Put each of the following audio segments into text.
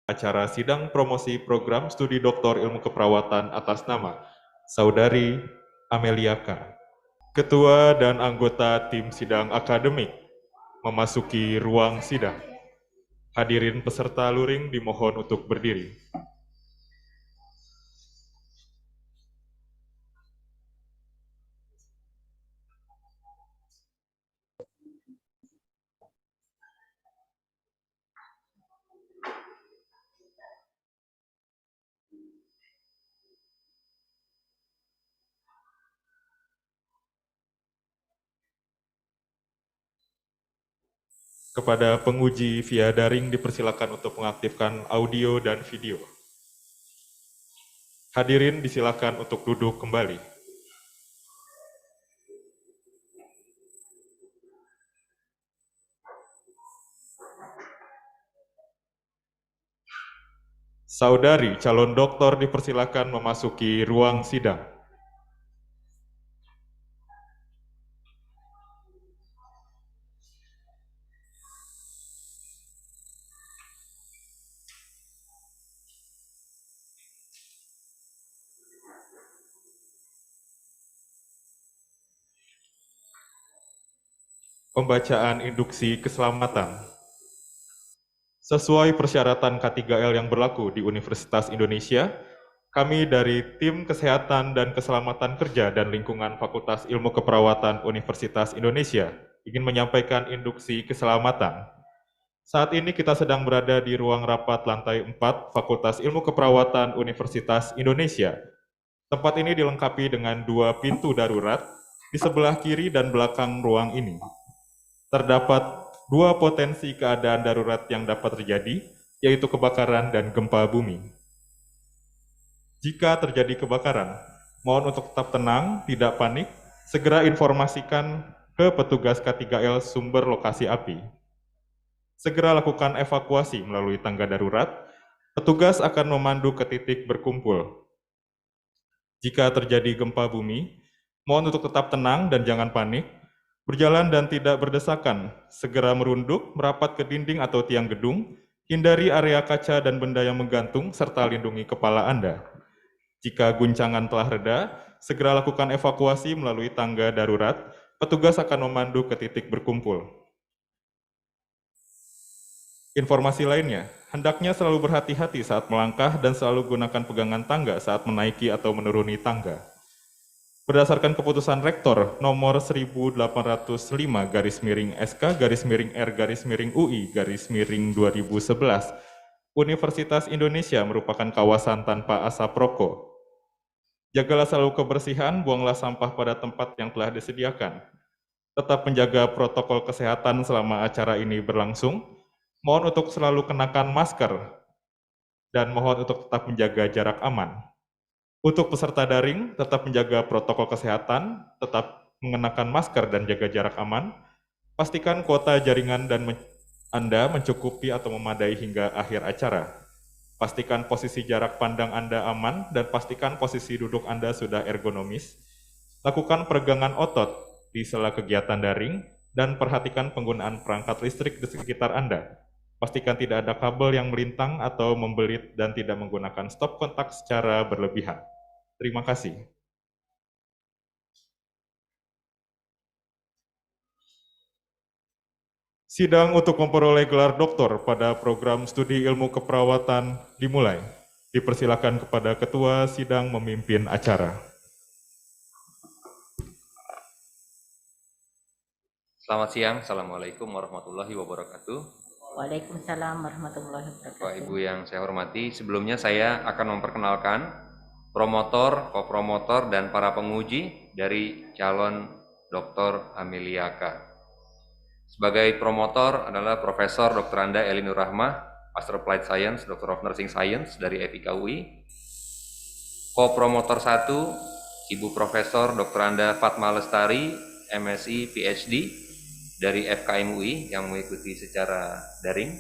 Acara sidang promosi program studi doktor ilmu keperawatan atas nama Saudari Amelia K. Ketua dan anggota tim sidang akademik memasuki ruang sidang. Hadirin peserta luring dimohon untuk berdiri. Kepada penguji via daring dipersilakan untuk mengaktifkan audio dan video. Hadirin disilakan untuk duduk kembali. Saudari calon doktor dipersilakan memasuki ruang sidang. Pembacaan induksi keselamatan. Sesuai persyaratan K3L yang berlaku di Universitas Indonesia, kami dari Tim Kesehatan dan Keselamatan Kerja dan Lingkungan Fakultas Ilmu Keperawatan Universitas Indonesia ingin menyampaikan induksi keselamatan. Saat ini kita sedang berada di ruang rapat lantai 4 Fakultas Ilmu Keperawatan Universitas Indonesia. Tempat ini dilengkapi dengan 2 pintu darurat di sebelah kiri dan belakang ruang ini. Terdapat 2 potensi keadaan darurat yang dapat terjadi, yaitu kebakaran dan gempa bumi. Jika terjadi kebakaran, mohon untuk tetap tenang, tidak panik, segera informasikan ke petugas K3L sumber lokasi api. Segera lakukan evakuasi melalui tangga darurat, petugas akan memandu ke titik berkumpul. Jika terjadi gempa bumi, mohon untuk tetap tenang dan jangan panik, berjalan dan tidak berdesakan, segera merunduk, merapat ke dinding atau tiang gedung, hindari area kaca dan benda yang menggantung, serta lindungi kepala Anda. Jika guncangan telah reda, segera lakukan evakuasi melalui tangga darurat, petugas akan memandu ke titik berkumpul. Informasi lainnya, hendaknya selalu berhati-hati saat melangkah dan selalu gunakan pegangan tangga saat menaiki atau menuruni tangga. Berdasarkan keputusan Rektor nomor 18/SK/R/UI/2011, Universitas Indonesia merupakan kawasan tanpa asap rokok. Jagalah selalu kebersihan, buanglah sampah pada tempat yang telah disediakan. Tetap menjaga protokol kesehatan selama acara ini berlangsung. Mohon untuk selalu kenakan masker dan mohon untuk tetap menjaga jarak aman. Untuk peserta daring, tetap menjaga protokol kesehatan, tetap mengenakan masker dan jaga jarak aman. Pastikan kuota jaringan dan Anda mencukupi atau memadai hingga akhir acara. Pastikan posisi jarak pandang Anda aman dan pastikan posisi duduk Anda sudah ergonomis. Lakukan peregangan otot di sela kegiatan daring dan perhatikan penggunaan perangkat listrik di sekitar Anda. Pastikan tidak ada kabel yang melintang atau membelit dan tidak menggunakan stop kontak secara berlebihan. Terima kasih. Sidang untuk memperoleh gelar doktor pada program studi ilmu keperawatan dimulai. Dipersilakan kepada Ketua Sidang memimpin acara. Selamat siang, Assalamualaikum warahmatullahi wabarakatuh. Waalaikumsalam warahmatullahi wabarakatuh. Bapak Ibu yang saya hormati, sebelumnya saya akan memperkenalkan promotor, kopromotor, dan para penguji dari calon Dr. Amelia K. Sebagai promotor adalah Profesor Dr. Anda Elinur Rahmah, Master Applied Science, Doctor of Nursing Science dari FIK UI. Kopromotor 1, Ibu Profesor Dr. Anda Fatma Lestari, MSI PhD dari FKM UI yang mengikuti secara daring.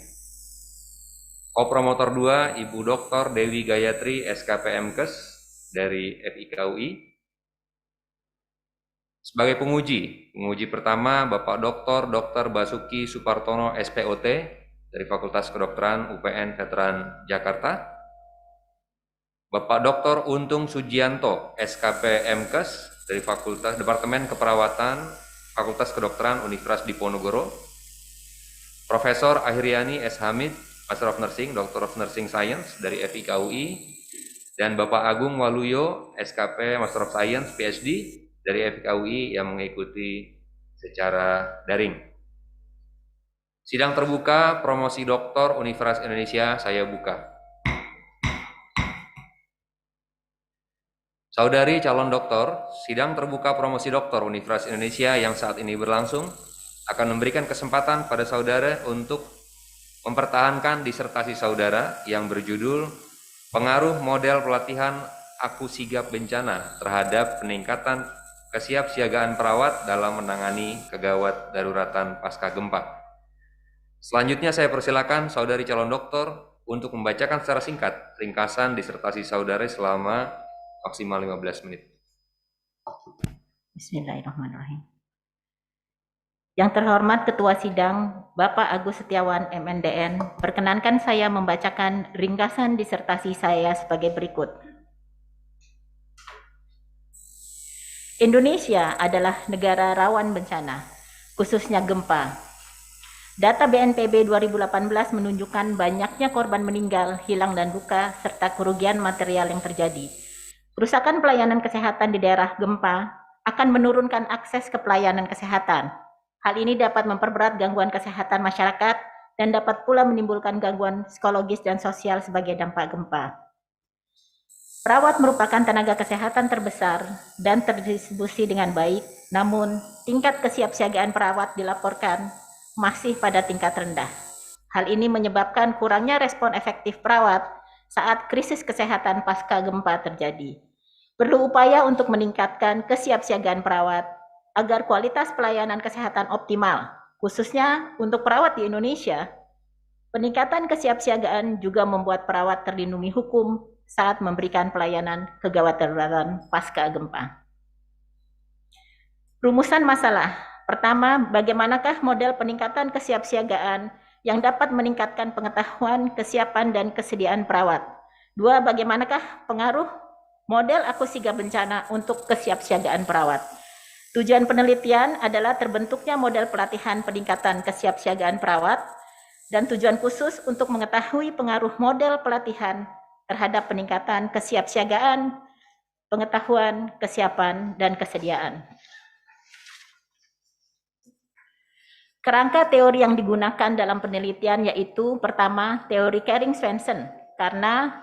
Kopromotor 2, Ibu Dr. Dewi Gayatri, SKPMKes dari FIK UI. Sebagai penguji pertama Bapak Dr. Basuki Supartono, SPOT dari Fakultas Kedokteran UPN Veteran Jakarta, Bapak Dr. Untung Sujianto, SKP MKes dari Departemen Keperawatan Fakultas Kedokteran Universitas Diponegoro, Profesor Ahriani S. Hamid, Master of Nursing, Doctor of Nursing Science dari FIKUI, dan Bapak Agung Waluyo, SKP Master of Science PhD dari FIKUI yang mengikuti secara daring. Sidang terbuka promosi doktor Universitas Indonesia saya buka. Saudari calon doktor, sidang terbuka promosi doktor Universitas Indonesia yang saat ini berlangsung akan memberikan kesempatan pada saudara untuk mempertahankan disertasi saudara yang berjudul Pengaruh Model Pelatihan Aku Sigap Bencana terhadap peningkatan kesiapsiagaan perawat dalam menangani kegawat daruratan pasca gempa. Selanjutnya saya persilakan saudari calon doktor untuk membacakan secara singkat ringkasan disertasi saudara selama maksimal 15 menit. Bismillahirrahmanirrahim. Yang terhormat Ketua Sidang, Bapak Agus Setiawan, MNDN, perkenankan saya membacakan ringkasan disertasi saya sebagai berikut. Indonesia adalah negara rawan bencana, khususnya gempa. Data BNPB 2018 menunjukkan banyaknya korban meninggal, hilang dan luka, serta kerugian material yang terjadi. Kerusakan pelayanan kesehatan di daerah gempa akan menurunkan akses ke pelayanan kesehatan. Hal ini dapat memperberat gangguan kesehatan masyarakat dan dapat pula menimbulkan gangguan psikologis dan sosial sebagai dampak gempa. Perawat merupakan tenaga kesehatan terbesar dan terdistribusi dengan baik, namun tingkat kesiapsiagaan perawat dilaporkan masih pada tingkat rendah. Hal ini menyebabkan kurangnya respon efektif perawat saat krisis kesehatan pasca gempa terjadi. Perlu upaya untuk meningkatkan kesiapsiagaan perawat agar kualitas pelayanan kesehatan optimal, khususnya untuk perawat di Indonesia. Peningkatan kesiapsiagaan juga membuat perawat terlindungi hukum saat memberikan pelayanan kegawat daruratan pasca gempa. Rumusan masalah. Pertama, bagaimanakah model peningkatan kesiapsiagaan yang dapat meningkatkan pengetahuan, kesiapan, dan kesediaan perawat? Dua, bagaimanakah pengaruh model Aku Sigap Bencana untuk kesiapsiagaan perawat? Tujuan penelitian adalah terbentuknya model pelatihan peningkatan kesiapsiagaan perawat dan tujuan khusus untuk mengetahui pengaruh model pelatihan terhadap peningkatan kesiapsiagaan, pengetahuan, kesiapan, dan kesediaan. Kerangka teori yang digunakan dalam penelitian yaitu pertama, teori Kering-Svensson, karena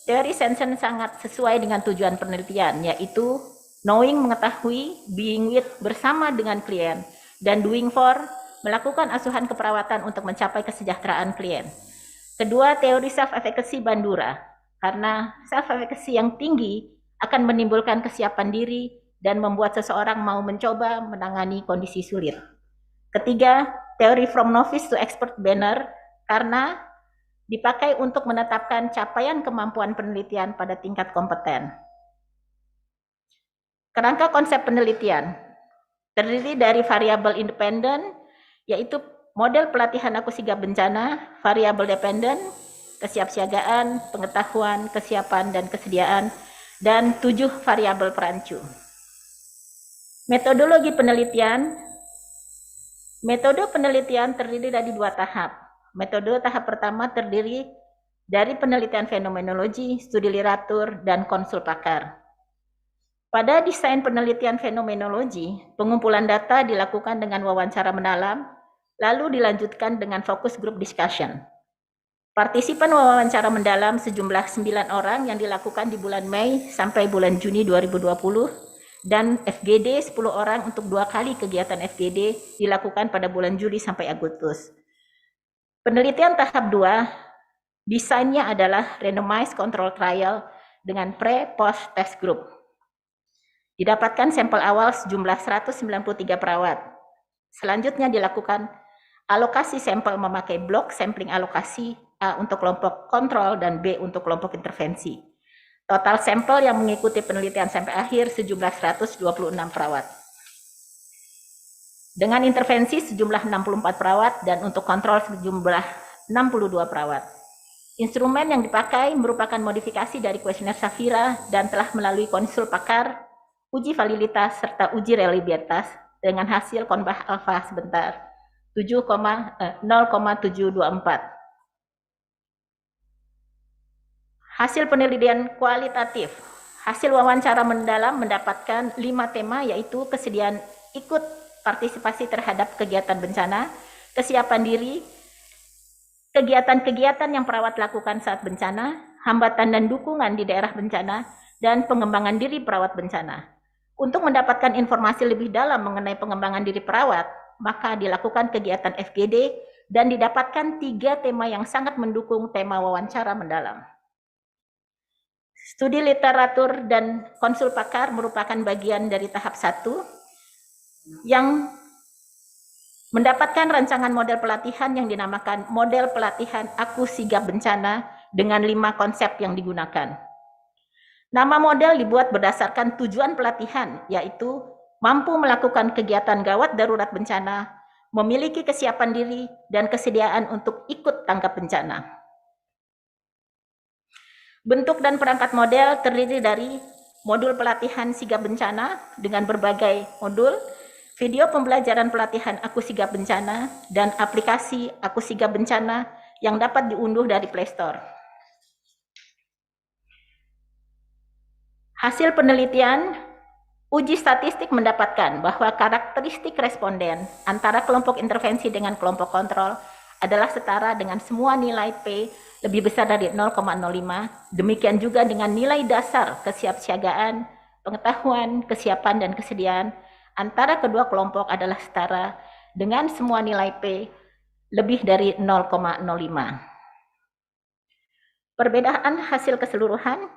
teori Svensson sangat sesuai dengan tujuan penelitian, yaitu knowing mengetahui, being with bersama dengan klien, dan doing for melakukan asuhan keperawatan untuk mencapai kesejahteraan klien. Kedua, teori self-efficacy Bandura, karena self-efficacy yang tinggi akan menimbulkan kesiapan diri dan membuat seseorang mau mencoba menangani kondisi sulit. Ketiga, teori from novice to expert Banner, karena dipakai untuk menetapkan capaian kemampuan penelitian pada tingkat kompeten. Kerangka konsep penelitian terdiri dari variabel independen, yaitu model pelatihan Aku Sigap Bencana, variabel dependen, kesiapsiagaan, pengetahuan, kesiapan, dan kesediaan, dan 7 variabel perancu. Metodologi penelitian. Metode penelitian terdiri dari 2 tahap. Metode tahap pertama terdiri dari penelitian fenomenologi, studi literatur, dan konsul pakar. Pada desain penelitian fenomenologi, pengumpulan data dilakukan dengan wawancara mendalam, lalu dilanjutkan dengan fokus group discussion. Partisipan wawancara mendalam sejumlah 9 orang yang dilakukan di bulan Mei sampai bulan Juni 2020, dan FGD 10 orang untuk 2 kali kegiatan FGD dilakukan pada bulan Juli sampai Agustus. Penelitian tahap 2, desainnya adalah randomized control trial dengan pre-post test group. Didapatkan sampel awal sejumlah 193 perawat. Selanjutnya dilakukan alokasi sampel memakai blok sampling alokasi A untuk kelompok kontrol dan B untuk kelompok intervensi. Total sampel yang mengikuti penelitian sampai akhir sejumlah 126 perawat. Dengan intervensi sejumlah 64 perawat dan untuk kontrol sejumlah 62 perawat. Instrumen yang dipakai merupakan modifikasi dari kuesioner Shafira dan telah melalui konsul pakar, uji validitas, serta uji reliabilitas dengan hasil konbah alfa sebentar 0,724. Hasil penelitian kualitatif. Hasil wawancara mendalam mendapatkan 5 tema, yaitu kesediaan ikut partisipasi terhadap kegiatan bencana, kesiapan diri, kegiatan-kegiatan yang perawat lakukan saat bencana, hambatan dan dukungan di daerah bencana, dan pengembangan diri perawat bencana. Untuk mendapatkan informasi lebih dalam mengenai pengembangan diri perawat, maka dilakukan kegiatan FGD dan didapatkan 3 tema yang sangat mendukung tema wawancara mendalam. Studi literatur dan konsul pakar merupakan bagian dari tahap 1 yang mendapatkan rancangan model pelatihan yang dinamakan model pelatihan Aku Sigap Bencana dengan 5 konsep yang digunakan. Nama model dibuat berdasarkan tujuan pelatihan, yaitu mampu melakukan kegiatan gawat darurat bencana, memiliki kesiapan diri, dan kesediaan untuk ikut tanggap bencana. Bentuk dan perangkat model terdiri dari modul pelatihan sigap bencana dengan berbagai modul, video pembelajaran pelatihan Aku Sigap Bencana, dan aplikasi Aku Sigap Bencana yang dapat diunduh dari Play Store. Hasil penelitian, uji statistik mendapatkan bahwa karakteristik responden antara kelompok intervensi dengan kelompok kontrol adalah setara dengan semua nilai P lebih besar dari 0,05. Demikian juga dengan nilai dasar kesiapsiagaan, pengetahuan, kesiapan, dan kesediaan antara kedua kelompok adalah setara dengan semua nilai P lebih dari 0,05. Perbedaan hasil keseluruhan.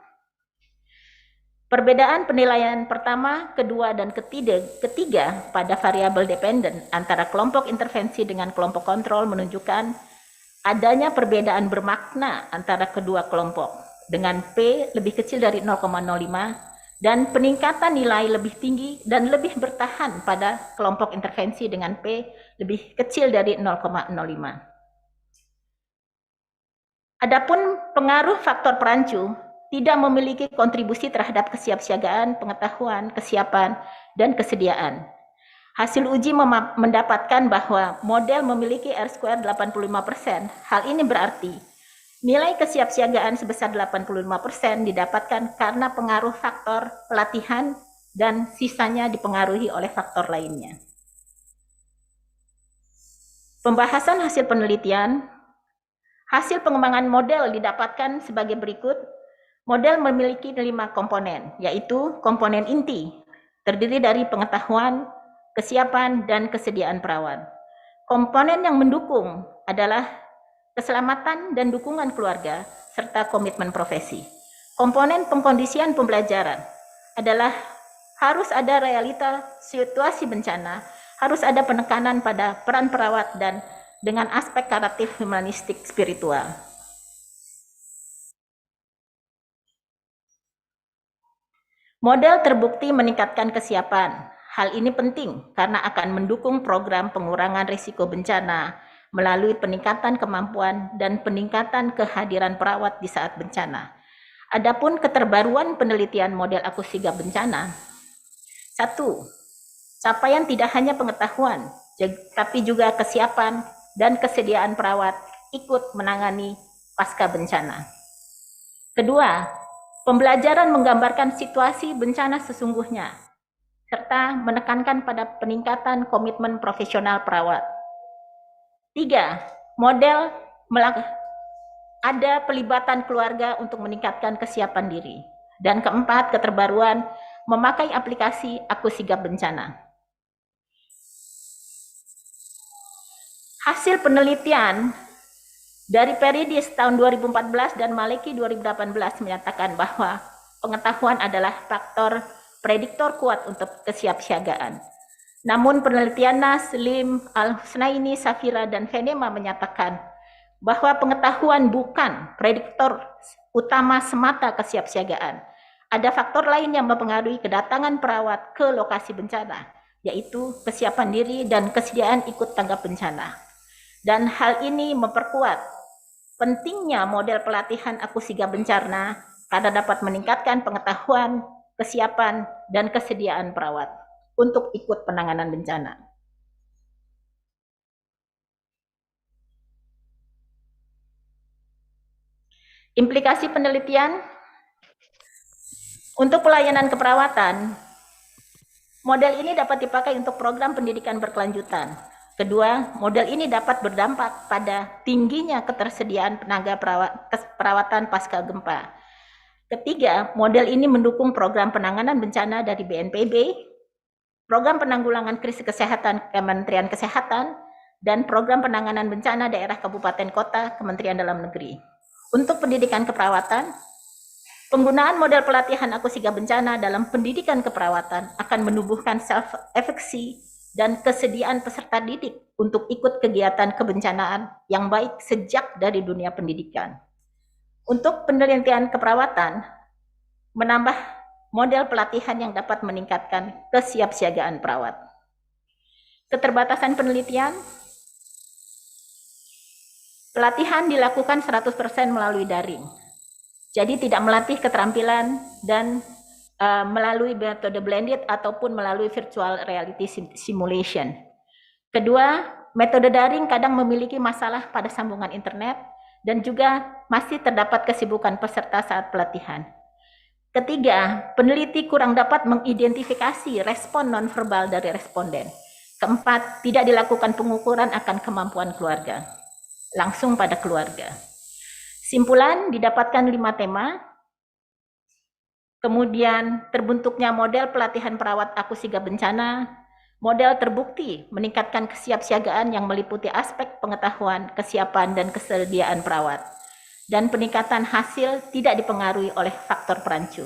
Perbedaan penilaian pertama, kedua, dan ketiga pada variabel dependen antara kelompok intervensi dengan kelompok kontrol menunjukkan adanya perbedaan bermakna antara kedua kelompok dengan P lebih kecil dari 0,05 dan peningkatan nilai lebih tinggi dan lebih bertahan pada kelompok intervensi dengan P lebih kecil dari 0,05. Adapun pengaruh faktor perancu tidak memiliki kontribusi terhadap kesiapsiagaan, pengetahuan, kesiapan, dan kesediaan. Hasil uji mendapatkan bahwa model memiliki R-square 85%. Hal ini berarti nilai kesiapsiagaan sebesar 85% didapatkan karena pengaruh faktor pelatihan dan sisanya dipengaruhi oleh faktor lainnya. Pembahasan hasil penelitian. Hasil pengembangan model didapatkan sebagai berikut. Model memiliki 5 komponen, yaitu komponen inti, terdiri dari pengetahuan, kesiapan, dan kesediaan perawat. Komponen yang mendukung adalah keselamatan dan dukungan keluarga, serta komitmen profesi. Komponen pengkondisian pembelajaran adalah harus ada realita situasi bencana, harus ada penekanan pada peran perawat dan dengan aspek karatif humanistik spiritual. Model terbukti meningkatkan kesiapan. Hal ini penting karena akan mendukung program pengurangan risiko bencana melalui peningkatan kemampuan dan peningkatan kehadiran perawat di saat bencana. Adapun keterbaruan penelitian model Aku Sigap Bencana. 1. Capaian tidak hanya pengetahuan, tapi juga kesiapan dan kesediaan perawat ikut menangani pasca bencana. Kedua, pembelajaran menggambarkan situasi bencana sesungguhnya, serta menekankan pada peningkatan komitmen profesional perawat. 3. Model ada pelibatan keluarga untuk meningkatkan kesiapan diri. Dan keempat, keterbaruan memakai aplikasi Aku Sigap Bencana. Hasil penelitian dari Peridis tahun 2014 dan Maleki 2018 menyatakan bahwa pengetahuan adalah faktor prediktor kuat untuk kesiapsiagaan. Namun penelitian Nas, Lim, Al-Husnaini, Shafira, dan Venema menyatakan bahwa pengetahuan bukan prediktor utama semata kesiapsiagaan. Ada faktor lain yang mempengaruhi kedatangan perawat ke lokasi bencana, yaitu kesiapan diri dan kesediaan ikut tanggap bencana. Dan hal ini memperkuat pentingnya model pelatihan Aku Sigap Bencana karena dapat meningkatkan pengetahuan, kesiapan, dan kesediaan perawat untuk ikut penanganan bencana. Implikasi penelitian untuk pelayanan keperawatan, model ini dapat dipakai untuk program pendidikan berkelanjutan. Kedua, model ini dapat berdampak pada tingginya ketersediaan tenaga perawatan pasca gempa. Ketiga, model ini mendukung program penanganan bencana dari BNPB, program penanggulangan krisis kesehatan Kementerian Kesehatan, dan program penanganan bencana daerah kabupaten kota Kementerian Dalam Negeri. Untuk pendidikan keperawatan, penggunaan model pelatihan Aku Sigap Bencana dalam pendidikan keperawatan akan menumbuhkan self-efficacy dan kesediaan peserta didik untuk ikut kegiatan kebencanaan yang baik sejak dari dunia pendidikan. Untuk penelitian keperawatan, menambah model pelatihan yang dapat meningkatkan kesiapsiagaan perawat. Keterbatasan penelitian, pelatihan dilakukan 100% melalui daring. Jadi tidak melatih keterampilan dan melalui metode blended ataupun melalui virtual reality simulation. Kedua, metode daring kadang memiliki masalah pada sambungan internet dan juga masih terdapat kesibukan peserta saat pelatihan. Ketiga, peneliti kurang dapat mengidentifikasi respon nonverbal dari responden. Keempat, tidak dilakukan pengukuran akan kemampuan keluarga. Langsung pada keluarga. Simpulan, didapatkan 5 tema. Kemudian terbentuknya model pelatihan perawat Aku Sigap Bencana. Model terbukti meningkatkan kesiapsiagaan yang meliputi aspek pengetahuan, kesiapan, dan kesediaan perawat. Dan peningkatan hasil tidak dipengaruhi oleh faktor perancu.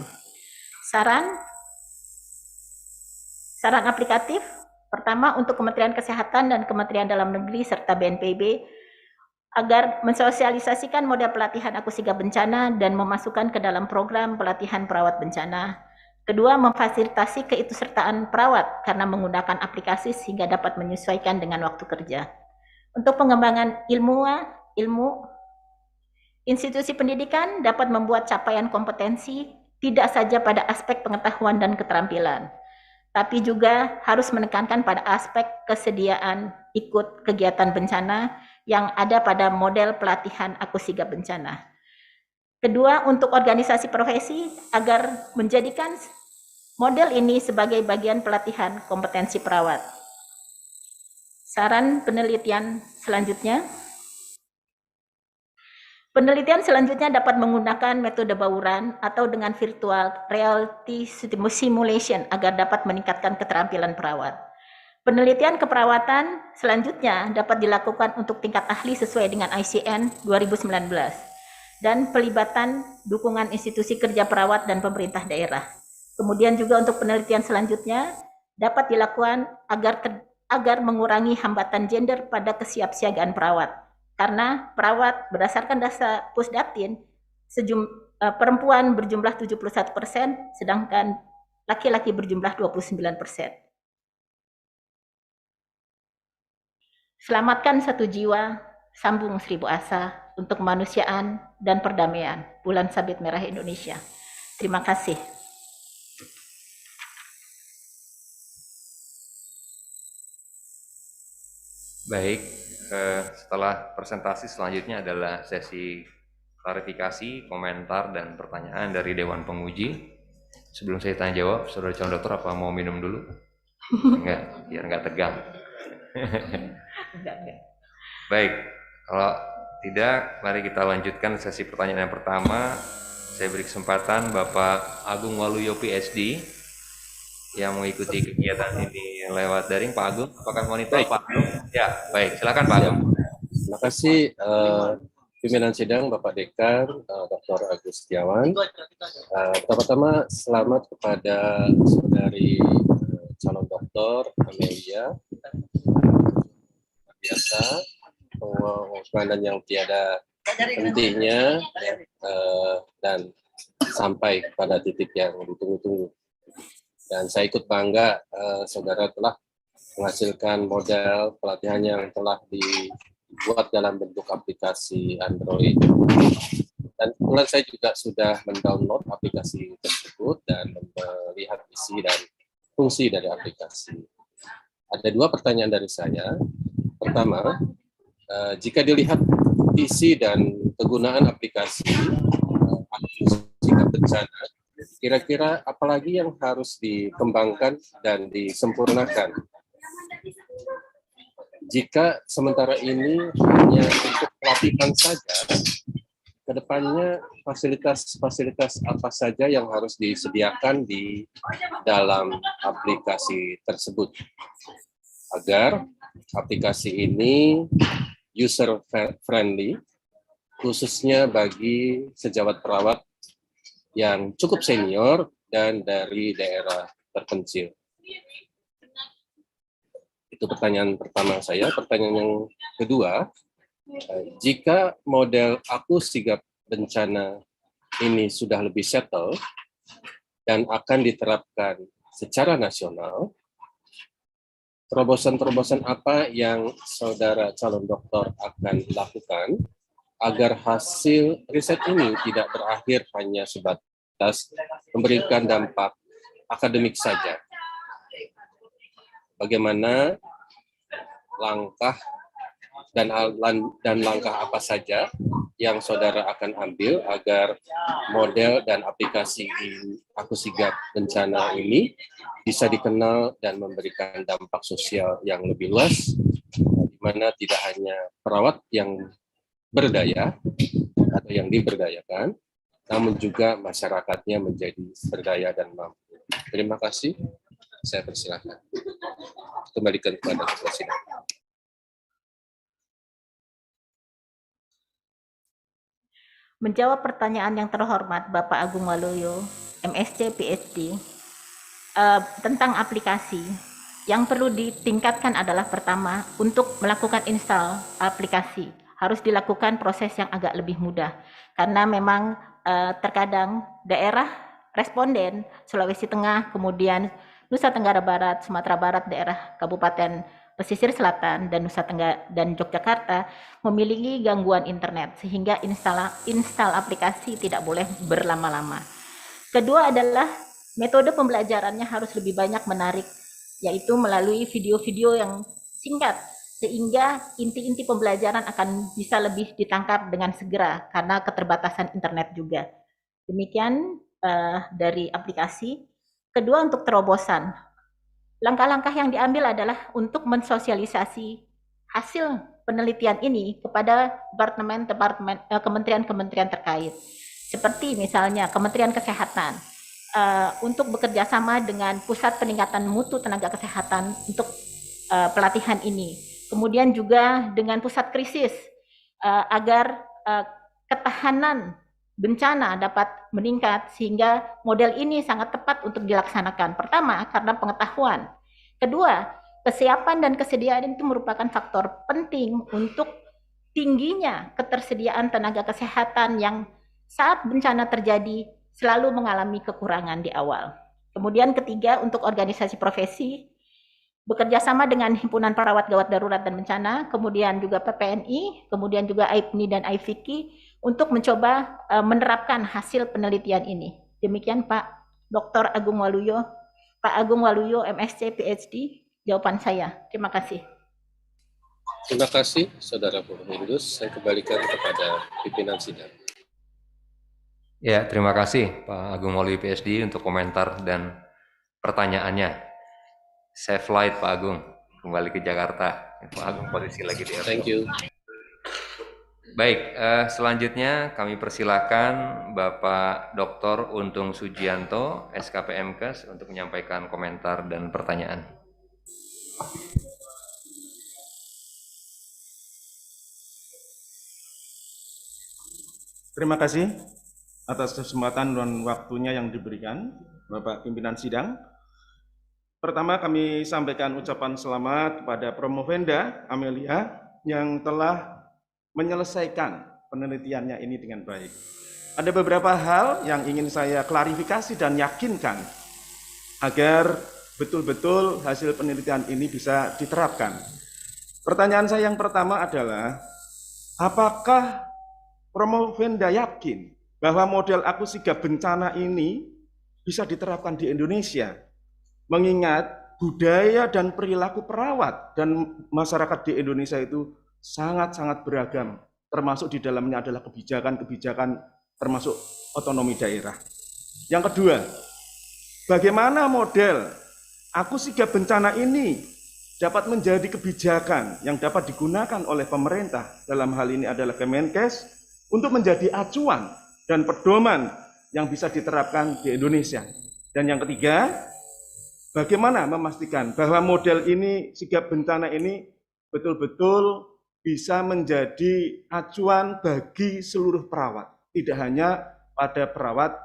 Saran aplikatif, pertama untuk Kementerian Kesehatan dan Kementerian Dalam Negeri serta BNPB, agar mensosialisasikan model pelatihan Aku Sigap Bencana dan memasukkan ke dalam program pelatihan perawat bencana. Kedua, memfasilitasi keikutsertaan perawat karena menggunakan aplikasi sehingga dapat menyesuaikan dengan waktu kerja. Untuk pengembangan ilmu, institusi pendidikan dapat membuat capaian kompetensi tidak saja pada aspek pengetahuan dan keterampilan, tapi juga harus menekankan pada aspek kesediaan ikut kegiatan bencana yang ada pada model pelatihan Aku Sigap Bencana. Kedua, untuk organisasi profesi agar menjadikan model ini sebagai bagian pelatihan kompetensi perawat. Saran penelitian selanjutnya. Penelitian selanjutnya dapat menggunakan metode bauran atau dengan virtual reality simulation agar dapat meningkatkan keterampilan perawat. Penelitian keperawatan selanjutnya dapat dilakukan untuk tingkat ahli sesuai dengan ICN 2019 dan pelibatan dukungan institusi kerja perawat dan pemerintah daerah. Kemudian juga untuk penelitian selanjutnya dapat dilakukan agar mengurangi hambatan gender pada kesiapsiagaan perawat. Karena perawat berdasarkan data Pusdatin perempuan berjumlah 71%, sedangkan laki-laki berjumlah 29%. Selamatkan 1 jiwa, sambung 1000 asa untuk kemanusiaan dan perdamaian. Bulan Sabit Merah Indonesia. Terima kasih. Baik, setelah presentasi selanjutnya adalah sesi klarifikasi, komentar, dan pertanyaan dari Dewan Penguji. Sebelum saya tanya jawab, Saudara calon dokter apa mau minum dulu? Enggak, biar enggak tegang. Baik, kalau tidak, mari kita lanjutkan sesi pertanyaan yang pertama. Saya beri kesempatan Bapak Agung Waluyo PhD yang mengikuti kegiatan ini lewat daring. Pak Agung, apakah monitor Pak Agung? Ya, baik, silakan Pak Agung. Terima kasih pimpinan sidang Bapak Dekan, Dr. Agus Setiawan. Pertama-tama selamat kepada saudari calon dokter Amelia. Biasa, pengorbanan yang tiada hentinya dan sampai pada titik yang ditunggu-tunggu. Dan saya ikut bangga saudara telah menghasilkan model pelatihan yang telah dibuat dalam bentuk aplikasi Android. Dan kebetulan saya juga sudah mendownload aplikasi tersebut dan melihat isi dan fungsi dari aplikasi. Ada dua pertanyaan dari saya. Pertama, jika dilihat isi dan kegunaan aplikasi sikap bencana, kira-kira apalagi yang harus dikembangkan dan disempurnakan? Jika sementara ini hanya untuk pelatihan saja, kedepannya fasilitas-fasilitas apa saja yang harus disediakan di dalam aplikasi tersebut agar aplikasi ini user friendly, khususnya bagi sejawat perawat yang cukup senior dan dari daerah terpencil. Itu pertanyaan pertama saya. Pertanyaan yang kedua, jika model aku sigap bencana ini sudah lebih settle dan akan diterapkan secara nasional, terobosan-terobosan apa yang saudara calon dokter akan lakukan agar hasil riset ini tidak berakhir hanya sebatas memberikan dampak akademik saja? Bagaimana langkah dan langkah apa saja yang saudara akan ambil agar model dan aplikasi Aku Sigap Bencana ini bisa dikenal dan memberikan dampak sosial yang lebih luas, di mana tidak hanya perawat yang berdaya atau yang diberdayakan, namun juga masyarakatnya menjadi berdaya dan mampu. Terima kasih. Saya persilakan. Kembalikan kepada Ketua Sidang. Menjawab pertanyaan yang terhormat Bapak Agung Waluyo, MSc PhD, tentang aplikasi, yang perlu ditingkatkan adalah pertama, untuk melakukan install aplikasi, harus dilakukan proses yang agak lebih mudah, karena memang terkadang daerah responden Sulawesi Tengah, kemudian Nusa Tenggara Barat, Sumatera Barat, daerah Kabupaten Pesisir Selatan, dan Nusa Tenggara dan Yogyakarta memiliki gangguan internet, sehingga install aplikasi tidak boleh berlama-lama. Kedua adalah metode pembelajarannya harus lebih banyak menarik, yaitu melalui video-video yang singkat, sehingga inti-inti pembelajaran akan bisa lebih ditangkap dengan segera karena keterbatasan internet juga. Demikian dari aplikasi. Kedua, untuk terobosan. Langkah-langkah yang diambil adalah untuk mensosialisasi hasil penelitian ini kepada kementerian-kementerian terkait. Seperti misalnya Kementerian Kesehatan, untuk bekerja sama dengan Pusat Peningkatan Mutu Tenaga Kesehatan untuk pelatihan ini. Kemudian juga dengan Pusat Krisis, agar ketahanan bencana dapat meningkat, sehingga model ini sangat tepat untuk dilaksanakan. Pertama, karena pengetahuan. Kedua, kesiapan dan kesediaan itu merupakan faktor penting untuk tingginya ketersediaan tenaga kesehatan yang saat bencana terjadi selalu mengalami kekurangan di awal. Kemudian ketiga, untuk organisasi profesi, bekerja sama dengan Himpunan Perawat Gawat Darurat dan Bencana, kemudian juga PPNI, kemudian juga AIPNI dan AIFIKI, untuk mencoba menerapkan hasil penelitian ini. Demikian Pak Dr. Agung Waluyo, Pak Agung Waluyo, MSc PhD, jawaban saya. Terima kasih. Terima kasih, Saudara Prof. Hindus. Saya kembalikan kepada pimpinan sidang. Ya, terima kasih Pak Agung Waluyo PhD untuk komentar dan pertanyaannya. Safe flight Pak Agung, kembali ke Jakarta. Pak Agung posisi lagi di airport. Thank you. Baik, selanjutnya kami persilakan Bapak Dr. Untung Sujianto, SKPMKes, untuk menyampaikan komentar dan pertanyaan. Terima kasih atas kesempatan dan waktunya yang diberikan Bapak Pimpinan Sidang. Pertama, kami sampaikan ucapan selamat kepada Promovenda Amelia yang telah menyelesaikan penelitiannya ini dengan baik. Ada beberapa hal yang ingin saya klarifikasi dan yakinkan agar betul-betul hasil penelitian ini bisa diterapkan. Pertanyaan saya yang pertama adalah, apakah Promovenda yakin bahwa model aku sigap bencana ini bisa diterapkan di Indonesia? Mengingat budaya dan perilaku perawat dan masyarakat di Indonesia itu sangat-sangat beragam, termasuk di dalamnya adalah kebijakan-kebijakan termasuk otonomi daerah. Yang kedua, bagaimana model aku sigap bencana ini dapat menjadi kebijakan yang dapat digunakan oleh pemerintah, dalam hal ini adalah Kemenkes, untuk menjadi acuan dan pedoman yang bisa diterapkan di Indonesia. Dan yang ketiga, bagaimana memastikan bahwa model ini, sigap bencana ini betul-betul bisa menjadi acuan bagi seluruh perawat, tidak hanya pada perawat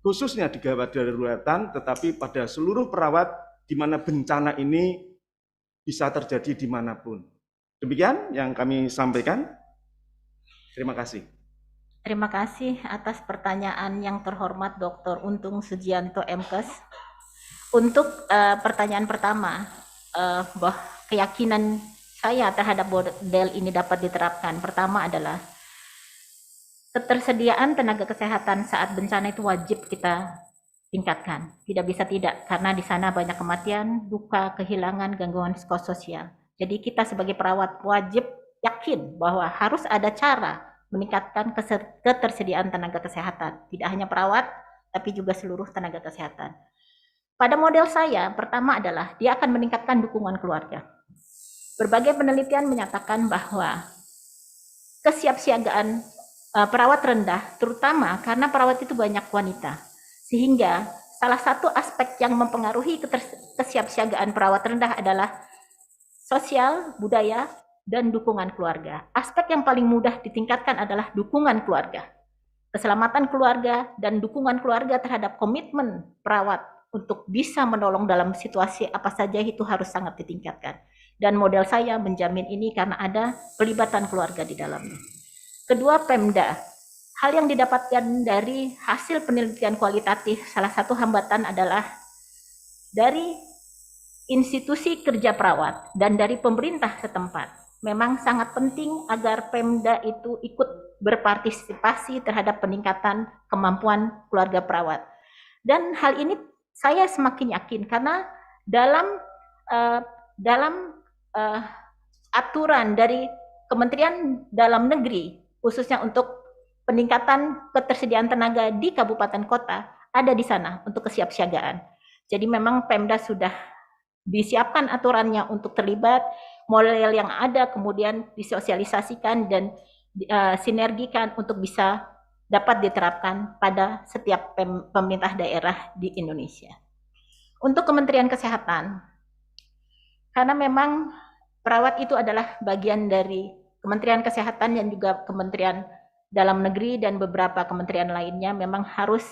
khususnya di gawat daruratan, tetapi pada seluruh perawat di mana bencana ini bisa terjadi dimanapun. Demikian yang kami sampaikan. Terima kasih. Terima kasih atas pertanyaan yang terhormat Dr. Untung Sujianto MKes. Untuk pertanyaan pertama, bahwa keyakinan saya terhadap model ini dapat diterapkan. Pertama adalah ketersediaan tenaga kesehatan saat bencana itu wajib kita tingkatkan. Tidak bisa tidak, karena di sana banyak kematian, duka, kehilangan, gangguan psikososial. Jadi kita sebagai perawat wajib yakin bahwa harus ada cara meningkatkan ketersediaan tenaga kesehatan. Tidak hanya perawat, tapi juga seluruh tenaga kesehatan. Pada model saya, pertama adalah dia akan meningkatkan dukungan keluarga. Berbagai penelitian menyatakan bahwa kesiapsiagaan perawat rendah, terutama karena perawat itu banyak wanita. Sehingga salah satu aspek yang mempengaruhi kesiapsiagaan perawat rendah adalah sosial, budaya, dan dukungan keluarga. Aspek yang paling mudah ditingkatkan adalah dukungan keluarga. Keselamatan keluarga dan dukungan keluarga terhadap komitmen perawat untuk bisa menolong dalam situasi apa saja itu harus sangat ditingkatkan. Dan model saya menjamin ini karena ada pelibatan keluarga di dalamnya. Kedua, Pemda. Hal yang didapatkan dari hasil penelitian kualitatif, salah satu hambatan adalah dari institusi kerja perawat dan dari pemerintah setempat. Memang sangat penting agar Pemda itu ikut berpartisipasi terhadap peningkatan kemampuan keluarga perawat. Dan hal ini saya semakin yakin karena dalam aturan dari Kementerian Dalam Negeri, khususnya untuk peningkatan ketersediaan tenaga di kabupaten kota, ada di sana untuk kesiapsiagaan. Jadi memang Pemda sudah disiapkan aturannya untuk terlibat, model yang ada kemudian disosialisasikan dan sinergikan untuk bisa dapat diterapkan pada setiap pemerintah daerah di Indonesia. Untuk Kementerian Kesehatan, karena memang perawat itu adalah bagian dari Kementerian Kesehatan dan juga Kementerian Dalam Negeri dan beberapa kementerian lainnya, memang harus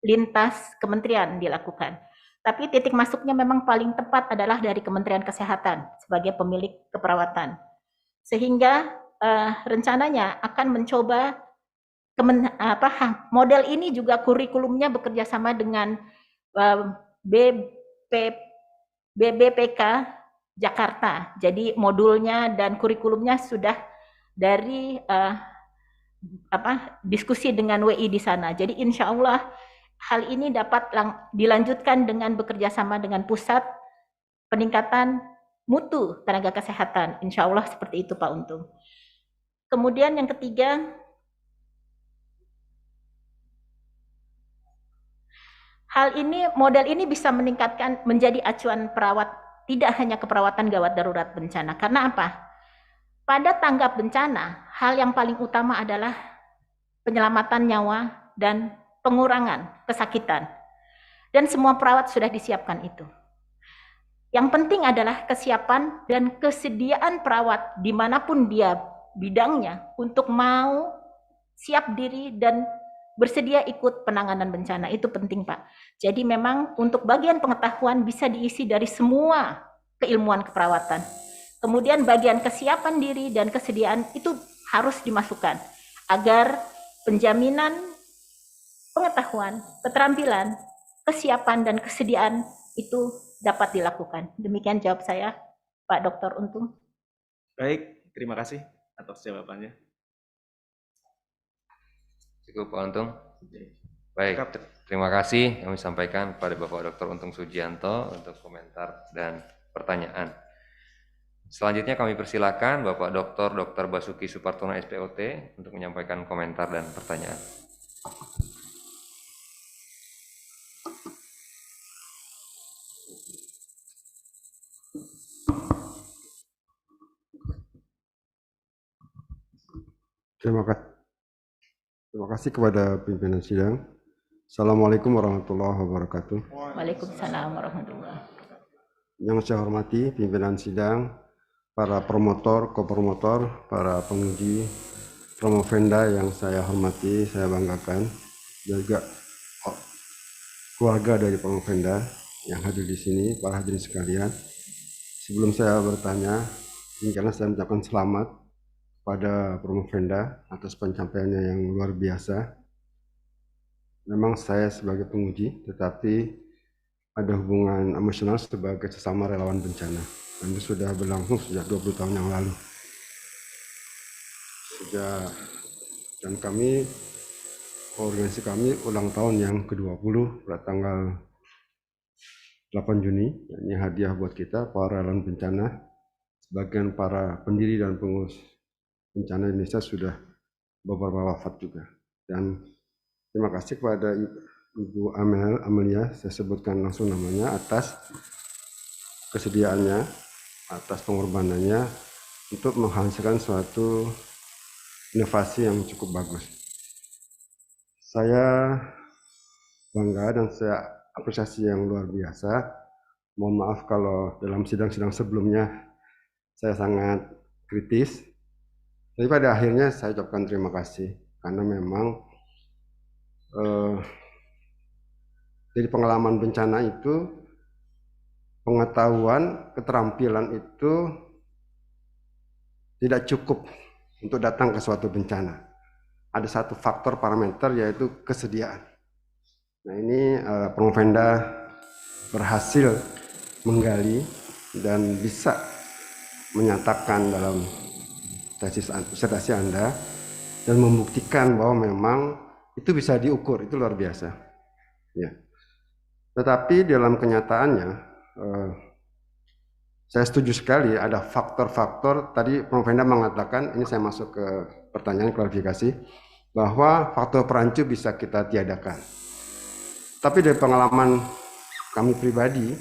lintas kementerian dilakukan. Tapi titik masuknya memang paling tepat adalah dari Kementerian Kesehatan sebagai pemilik keperawatan. Sehingga rencananya akan mencoba model ini juga kurikulumnya bekerja sama dengan BBPK Jakarta. Jadi modulnya dan kurikulumnya sudah dari diskusi dengan WI di sana. Jadi insya Allah hal ini dapat dilanjutkan dengan bekerja sama dengan pusat peningkatan mutu tenaga kesehatan. Insya Allah seperti itu Pak Untung. Kemudian yang ketiga, model ini bisa meningkatkan menjadi acuan perawat, tidak hanya keperawatan gawat darurat bencana. Karena apa? Pada tanggap bencana, hal yang paling utama adalah penyelamatan nyawa dan pengurangan kesakitan. Dan semua perawat sudah disiapkan itu. Yang penting adalah kesiapan dan kesediaan perawat dimanapun dia bidangnya untuk mau siap diri dan bersedia ikut penanganan bencana. Itu penting Pak. Jadi memang untuk bagian pengetahuan bisa diisi dari semua keilmuan keperawatan. Kemudian bagian kesiapan diri dan kesediaan itu harus dimasukkan agar penjaminan pengetahuan, keterampilan, kesiapan, dan kesediaan itu dapat dilakukan. Demikian jawab saya, Pak Dr. Untung. Baik, terima kasih atas jawabannya. Cukup Pak Untung. Oke. Baik, Cukup. terima kasih kami sampaikan kepada Bapak Dr. Untung Sujianto untuk komentar dan pertanyaan. Selanjutnya kami persilakan Bapak Dr. Basuki Supartono SPOT untuk menyampaikan komentar dan pertanyaan. Terima kasih kepada pimpinan sidang. Assalamualaikum warahmatullahi wabarakatuh. Waalaikumsalam warahmatullahi wabarakatuh. Yang saya hormati pimpinan sidang, para promotor, kopromotor, para penguji, promovenda yang saya hormati, saya banggakan, dan juga keluarga dari promovenda yang hadir di sini, para hadirin sekalian. Sebelum saya bertanya, izinkanlah saya mengucapkan selamat pada promovenda atas pencapaiannya yang luar biasa. Memang saya sebagai penguji, tetapi ada hubungan emosional sebagai sesama relawan bencana. Dan itu sudah berlangsung sejak 20 tahun yang lalu. Dan kami, organisasi kami ulang tahun yang ke-20 pada tanggal 8 Juni. Ini hadiah buat kita, para relawan bencana. Sebagian para pendiri dan pengurus bencana Indonesia sudah beberapa wafat juga. Dan terima kasih kepada Ibu Amelia, saya sebutkan langsung namanya, atas kesediaannya, atas pengorbanannya untuk menghasilkan suatu inovasi yang cukup bagus. Saya bangga dan saya apresiasi yang luar biasa. Mohon maaf kalau dalam sidang-sidang sebelumnya saya sangat kritis. Tapi pada akhirnya saya ucapkan terima kasih karena memang dari pengalaman bencana itu, pengetahuan, keterampilan itu tidak cukup untuk datang ke suatu bencana. Ada satu faktor parameter yaitu kesediaan. Nah ini Promovenda berhasil menggali dan bisa menyatakan dalam disertasi Anda dan membuktikan bahwa memang itu bisa diukur, itu luar biasa. Ya. Tetapi dalam kenyataannya, saya setuju sekali ada faktor-faktor, tadi Promovenda mengatakan, ini saya masuk ke pertanyaan klarifikasi, bahwa faktor perancu bisa kita tiadakan. Tapi dari pengalaman kami pribadi,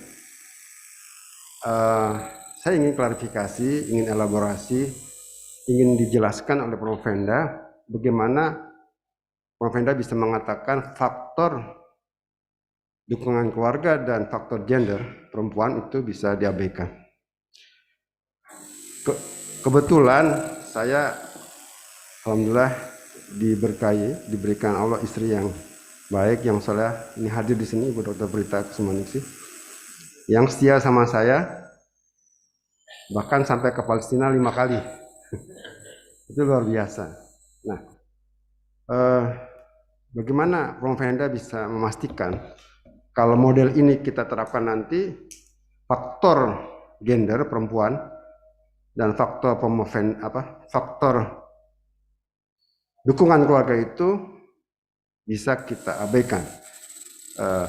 saya ingin klarifikasi, ingin elaborasi, ingin dijelaskan oleh Promovenda bagaimana Promovenda bisa mengatakan faktor dukungan keluarga dan faktor gender perempuan itu bisa diabaikan. Kebetulan saya alhamdulillah diberikan Allah istri yang baik, yang soleh. Ini hadir di sini Ibu Dr. Prita Kusumaningsih, yang setia sama saya bahkan sampai ke Palestina 5 kali. Itu luar biasa. Nah, bagaimana Promovenda bisa memastikan kalau model ini kita terapkan nanti, faktor gender perempuan dan faktor faktor dukungan keluarga itu bisa kita abaikan.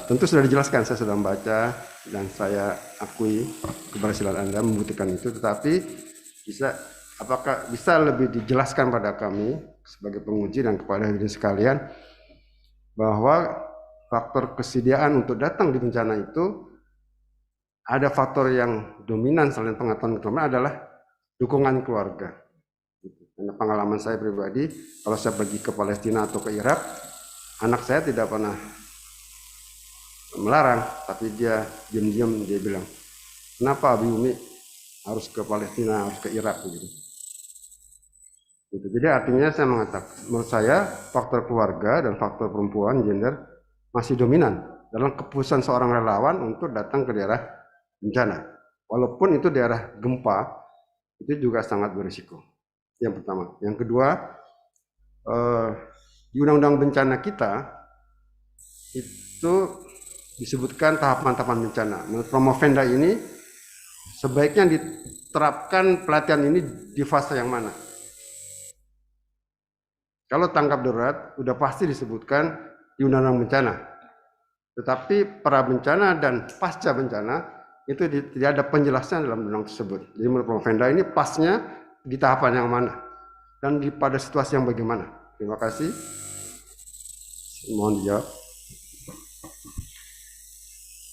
Tentu sudah dijelaskan, saya sudah membaca dan saya akui keberhasilan Anda membuktikan itu, tetapi apakah bisa lebih dijelaskan pada kami sebagai penguji dan kepada hadirin sekalian bahwa faktor kesediaan untuk datang di bencana itu ada faktor yang dominan selain pengetahuan keluarga adalah dukungan keluarga. Karena pengalaman saya pribadi, kalau saya pergi ke Palestina atau ke Irak, anak saya tidak pernah melarang, tapi dia diam-diam dia bilang, kenapa Abi Umi harus ke Palestina, harus ke Irak gitu. Jadi artinya saya mengatakan, menurut saya faktor keluarga dan faktor perempuan gender masih dominan dalam keputusan seorang relawan untuk datang ke daerah bencana. Walaupun itu daerah gempa, itu juga sangat berisiko. Yang pertama. Yang kedua, di undang-undang bencana kita itu disebutkan tahapan-tahapan bencana. Menurut Promovenda ini sebaiknya diterapkan pelatihan ini di fase yang mana? Kalau tanggap darurat, udah pasti disebutkan di Undang-Undang Bencana. Tetapi pra bencana dan pasca bencana itu tidak ada penjelasan dalam undang tersebut. Jadi menurut Provenda ini pasnya di tahapan yang mana dan pada situasi yang bagaimana. Terima kasih. Mohon dijawab.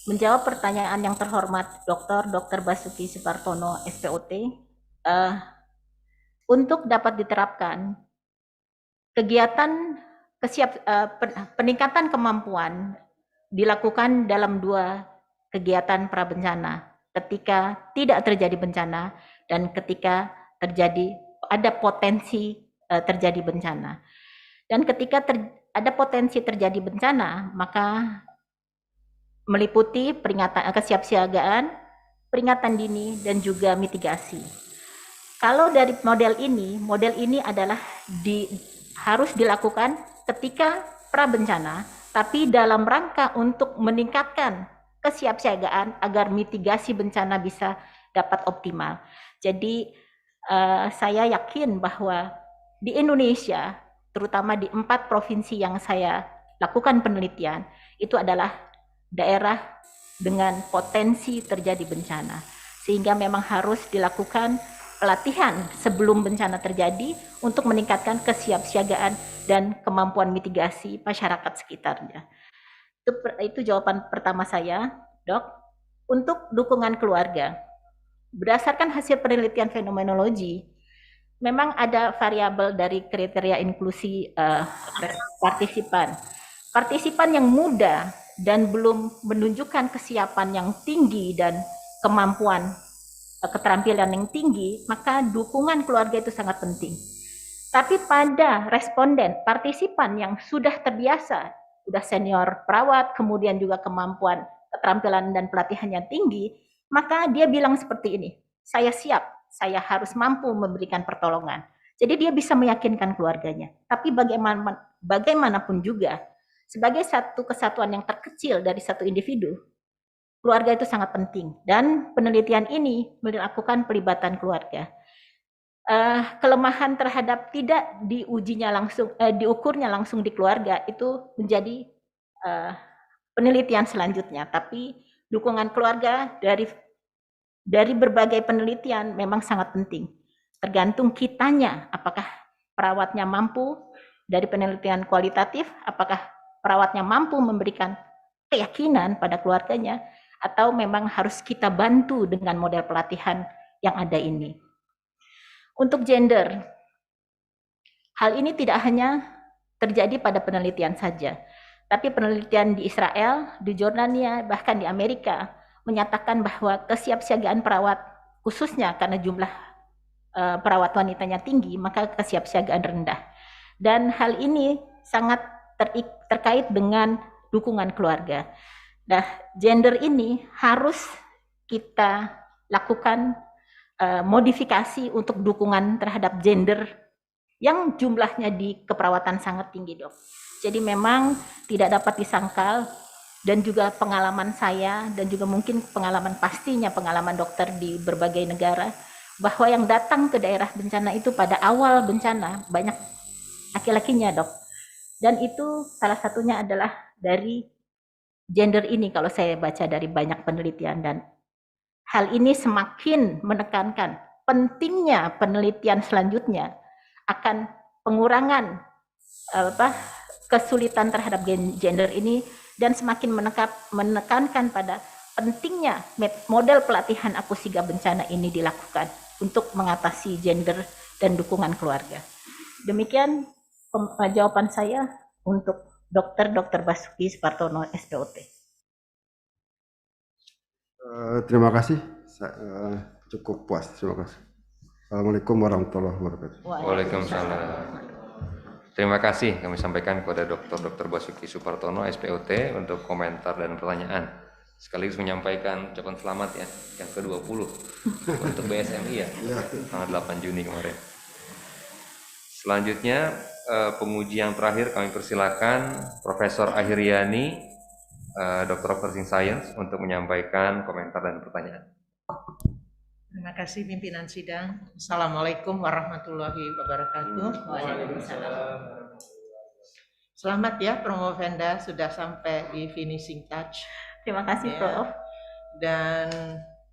Menjawab pertanyaan yang terhormat Dr. Basuki Supartono, SPOT, untuk dapat diterapkan kegiatan peningkatan kemampuan dilakukan dalam 2 kegiatan prabencana, ketika tidak terjadi bencana dan ketika ada potensi terjadi bencana. Dan ketika ada potensi terjadi bencana, maka meliputi kesiapsiagaan, peringatan dini, dan juga mitigasi. Kalau dari model ini adalah harus dilakukan ketika prabencana, tapi dalam rangka untuk meningkatkan kesiapsiagaan agar mitigasi bencana bisa dapat optimal. Jadi saya yakin bahwa di Indonesia, terutama di 4 provinsi yang saya lakukan penelitian, itu adalah daerah dengan potensi terjadi bencana. Sehingga memang harus dilakukan pelatihan sebelum bencana terjadi untuk meningkatkan kesiapsiagaan dan kemampuan mitigasi masyarakat sekitarnya. Itu jawaban pertama saya, Dok. Untuk dukungan keluarga, berdasarkan hasil penelitian fenomenologi, memang ada variabel dari kriteria inklusi partisipan. Partisipan yang muda dan belum menunjukkan kesiapan yang tinggi dan kemampuan keterampilan yang tinggi, maka dukungan keluarga itu sangat penting. Tapi pada responden, partisipan yang sudah terbiasa, sudah senior perawat, kemudian juga kemampuan keterampilan dan pelatihannya tinggi, maka dia bilang seperti ini, saya siap, saya harus mampu memberikan pertolongan. Jadi dia bisa meyakinkan keluarganya. Tapi bagaimanapun juga, sebagai satu kesatuan yang terkecil dari satu individu, keluarga itu sangat penting. Dan penelitian ini melakukan pelibatan keluarga. Kelemahan terhadap tidak diukurnya langsung di keluarga itu menjadi penelitian selanjutnya. Tapi dukungan keluarga dari berbagai penelitian memang sangat penting. Tergantung kitanya, apakah perawatnya mampu dari penelitian kualitatif, apakah perawatnya mampu memberikan keyakinan pada keluarganya, atau memang harus kita bantu dengan model pelatihan yang ada ini. Untuk gender, hal ini tidak hanya terjadi pada penelitian saja, tapi penelitian di Israel, di Jordania, bahkan di Amerika menyatakan bahwa kesiapsiagaan perawat, khususnya karena jumlah perawat wanitanya tinggi, maka kesiapsiagaan rendah. Dan hal ini sangat terkait dengan dukungan keluarga. Nah, gender ini harus kita lakukan modifikasi untuk dukungan terhadap gender yang jumlahnya di keperawatan sangat tinggi, Dok. Jadi memang tidak dapat disangkal, dan juga pengalaman saya dan juga mungkin pengalaman dokter di berbagai negara, bahwa yang datang ke daerah bencana itu pada awal bencana banyak laki-lakinya, Dok. Dan itu salah satunya adalah dari gender ini kalau saya baca dari banyak penelitian, dan hal ini semakin menekankan pentingnya penelitian selanjutnya akan pengurangan kesulitan terhadap gender ini, dan semakin menekankan pada pentingnya model pelatihan akusiga bencana ini dilakukan untuk mengatasi gender dan dukungan keluarga. Demikian jawaban saya untuk Dr. Basuki Supartono, SPOT. Terima kasih, cukup puas. Terima kasih. Assalamualaikum warahmatullahi wabarakatuh. Waalaikumsalam. Terima kasih kami sampaikan kepada Dr. Basuki Supartono, SPOT, untuk komentar dan pertanyaan. Sekaligus menyampaikan ucapan selamat ya, yang ke-20 untuk BSMI ya, tanggal 8 Juni kemarin. Selanjutnya, penguji yang terakhir kami persilakan Profesor Ahiryani, Dr. of Nursing Science, untuk menyampaikan komentar dan pertanyaan. Terima kasih pimpinan sidang. Assalamualaikum warahmatullahi wabarakatuh. Selamat ya Promovenda sudah sampai di finishing touch. Terima kasih, Ya. Prof. Dan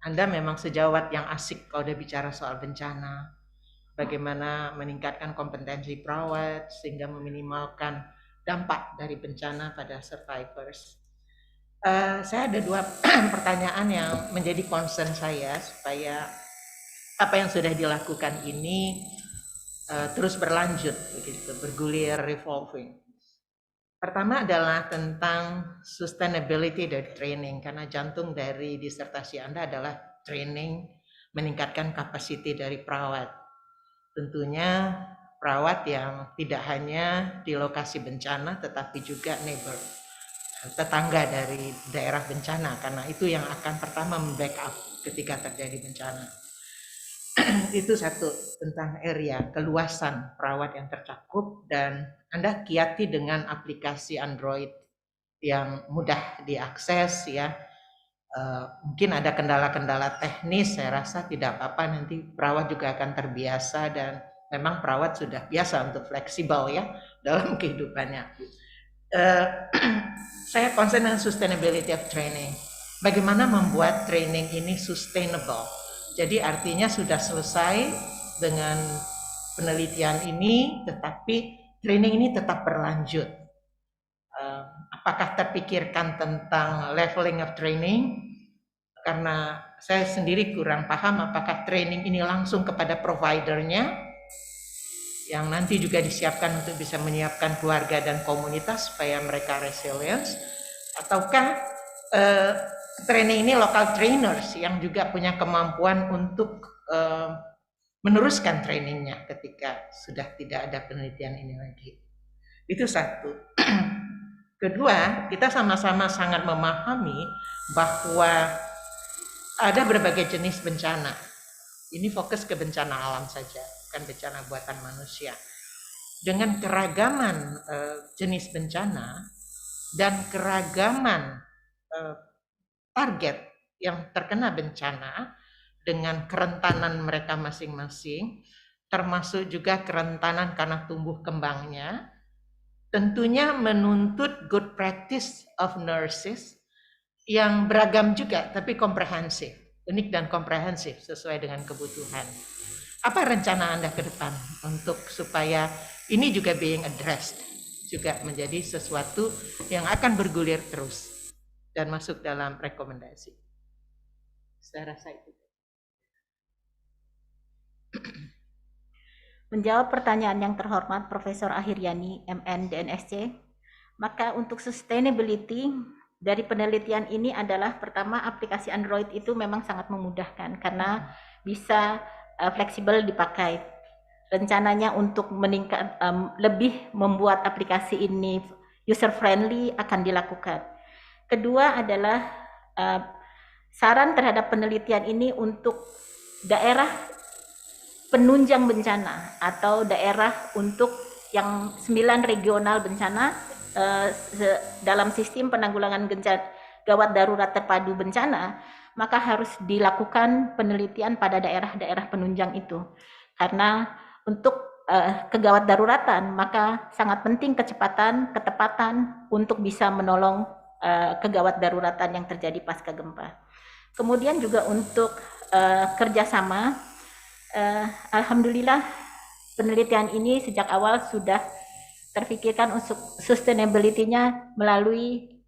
Anda memang sejawat yang asik kalau udah bicara soal bencana. Bagaimana meningkatkan kompetensi perawat sehingga meminimalkan dampak dari bencana pada survivors. Saya ada 2 pertanyaan yang menjadi concern saya supaya apa yang sudah dilakukan ini terus berlanjut, begitu, bergulir, revolving. Pertama adalah tentang sustainability dari training, karena jantung dari disertasi Anda adalah training, meningkatkan kapasiti dari perawat. Tentunya perawat yang tidak hanya di lokasi bencana, tetapi juga neighbor, tetangga dari daerah bencana, karena itu yang akan pertama membackup ketika terjadi bencana. Itu satu tentang area, keluasan perawat yang tercakup, dan Anda kiati dengan aplikasi Android yang mudah diakses ya. Mungkin ada kendala-kendala teknis, saya rasa tidak apa-apa, nanti perawat juga akan terbiasa, dan memang perawat sudah biasa untuk fleksibel ya dalam kehidupannya. Saya concern dengan sustainability of training. Bagaimana membuat training ini sustainable? Jadi artinya sudah selesai dengan penelitian ini, tetapi training ini tetap berlanjut. Apakah terpikirkan tentang leveling of training? Karena saya sendiri kurang paham apakah training ini langsung kepada providernya, yang nanti juga disiapkan untuk bisa menyiapkan keluarga dan komunitas supaya mereka resilience, ataukah training ini local trainers yang juga punya kemampuan untuk meneruskan trainingnya ketika sudah tidak ada penelitian ini lagi. Itu satu. Kedua, kita sama-sama sangat memahami bahwa ada berbagai jenis bencana. Ini fokus ke bencana alam saja, bukan bencana buatan manusia. Dengan keragaman jenis bencana dan keragaman target yang terkena bencana dengan kerentanan mereka masing-masing, termasuk juga kerentanan karena tumbuh kembangnya, tentunya menuntut good practice of nurses yang beragam juga tapi komprehensif, unik dan komprehensif sesuai dengan kebutuhan. Apa rencana Anda ke depan untuk supaya ini juga being addressed, juga menjadi sesuatu yang akan bergulir terus dan masuk dalam rekomendasi? Saya rasa itu. Menjawab pertanyaan yang terhormat Profesor Ahiryani, MN, DNSC, maka untuk sustainability dari penelitian ini adalah pertama, aplikasi Android itu memang sangat memudahkan karena bisa fleksibel dipakai. Rencananya untuk meningkat lebih membuat aplikasi ini user friendly akan dilakukan. Kedua adalah saran terhadap penelitian ini untuk daerah penunjang bencana atau daerah untuk yang 9 regional bencana dalam sistem penanggulangan gawat darurat terpadu bencana, maka harus dilakukan penelitian pada daerah-daerah penunjang itu. Karena untuk kegawat daruratan, maka sangat penting kecepatan, ketepatan untuk bisa menolong kegawat daruratan yang terjadi pasca gempa. Kemudian juga untuk kerjasama, alhamdulillah penelitian ini sejak awal sudah terpikirkan untuk sustainability-nya melalui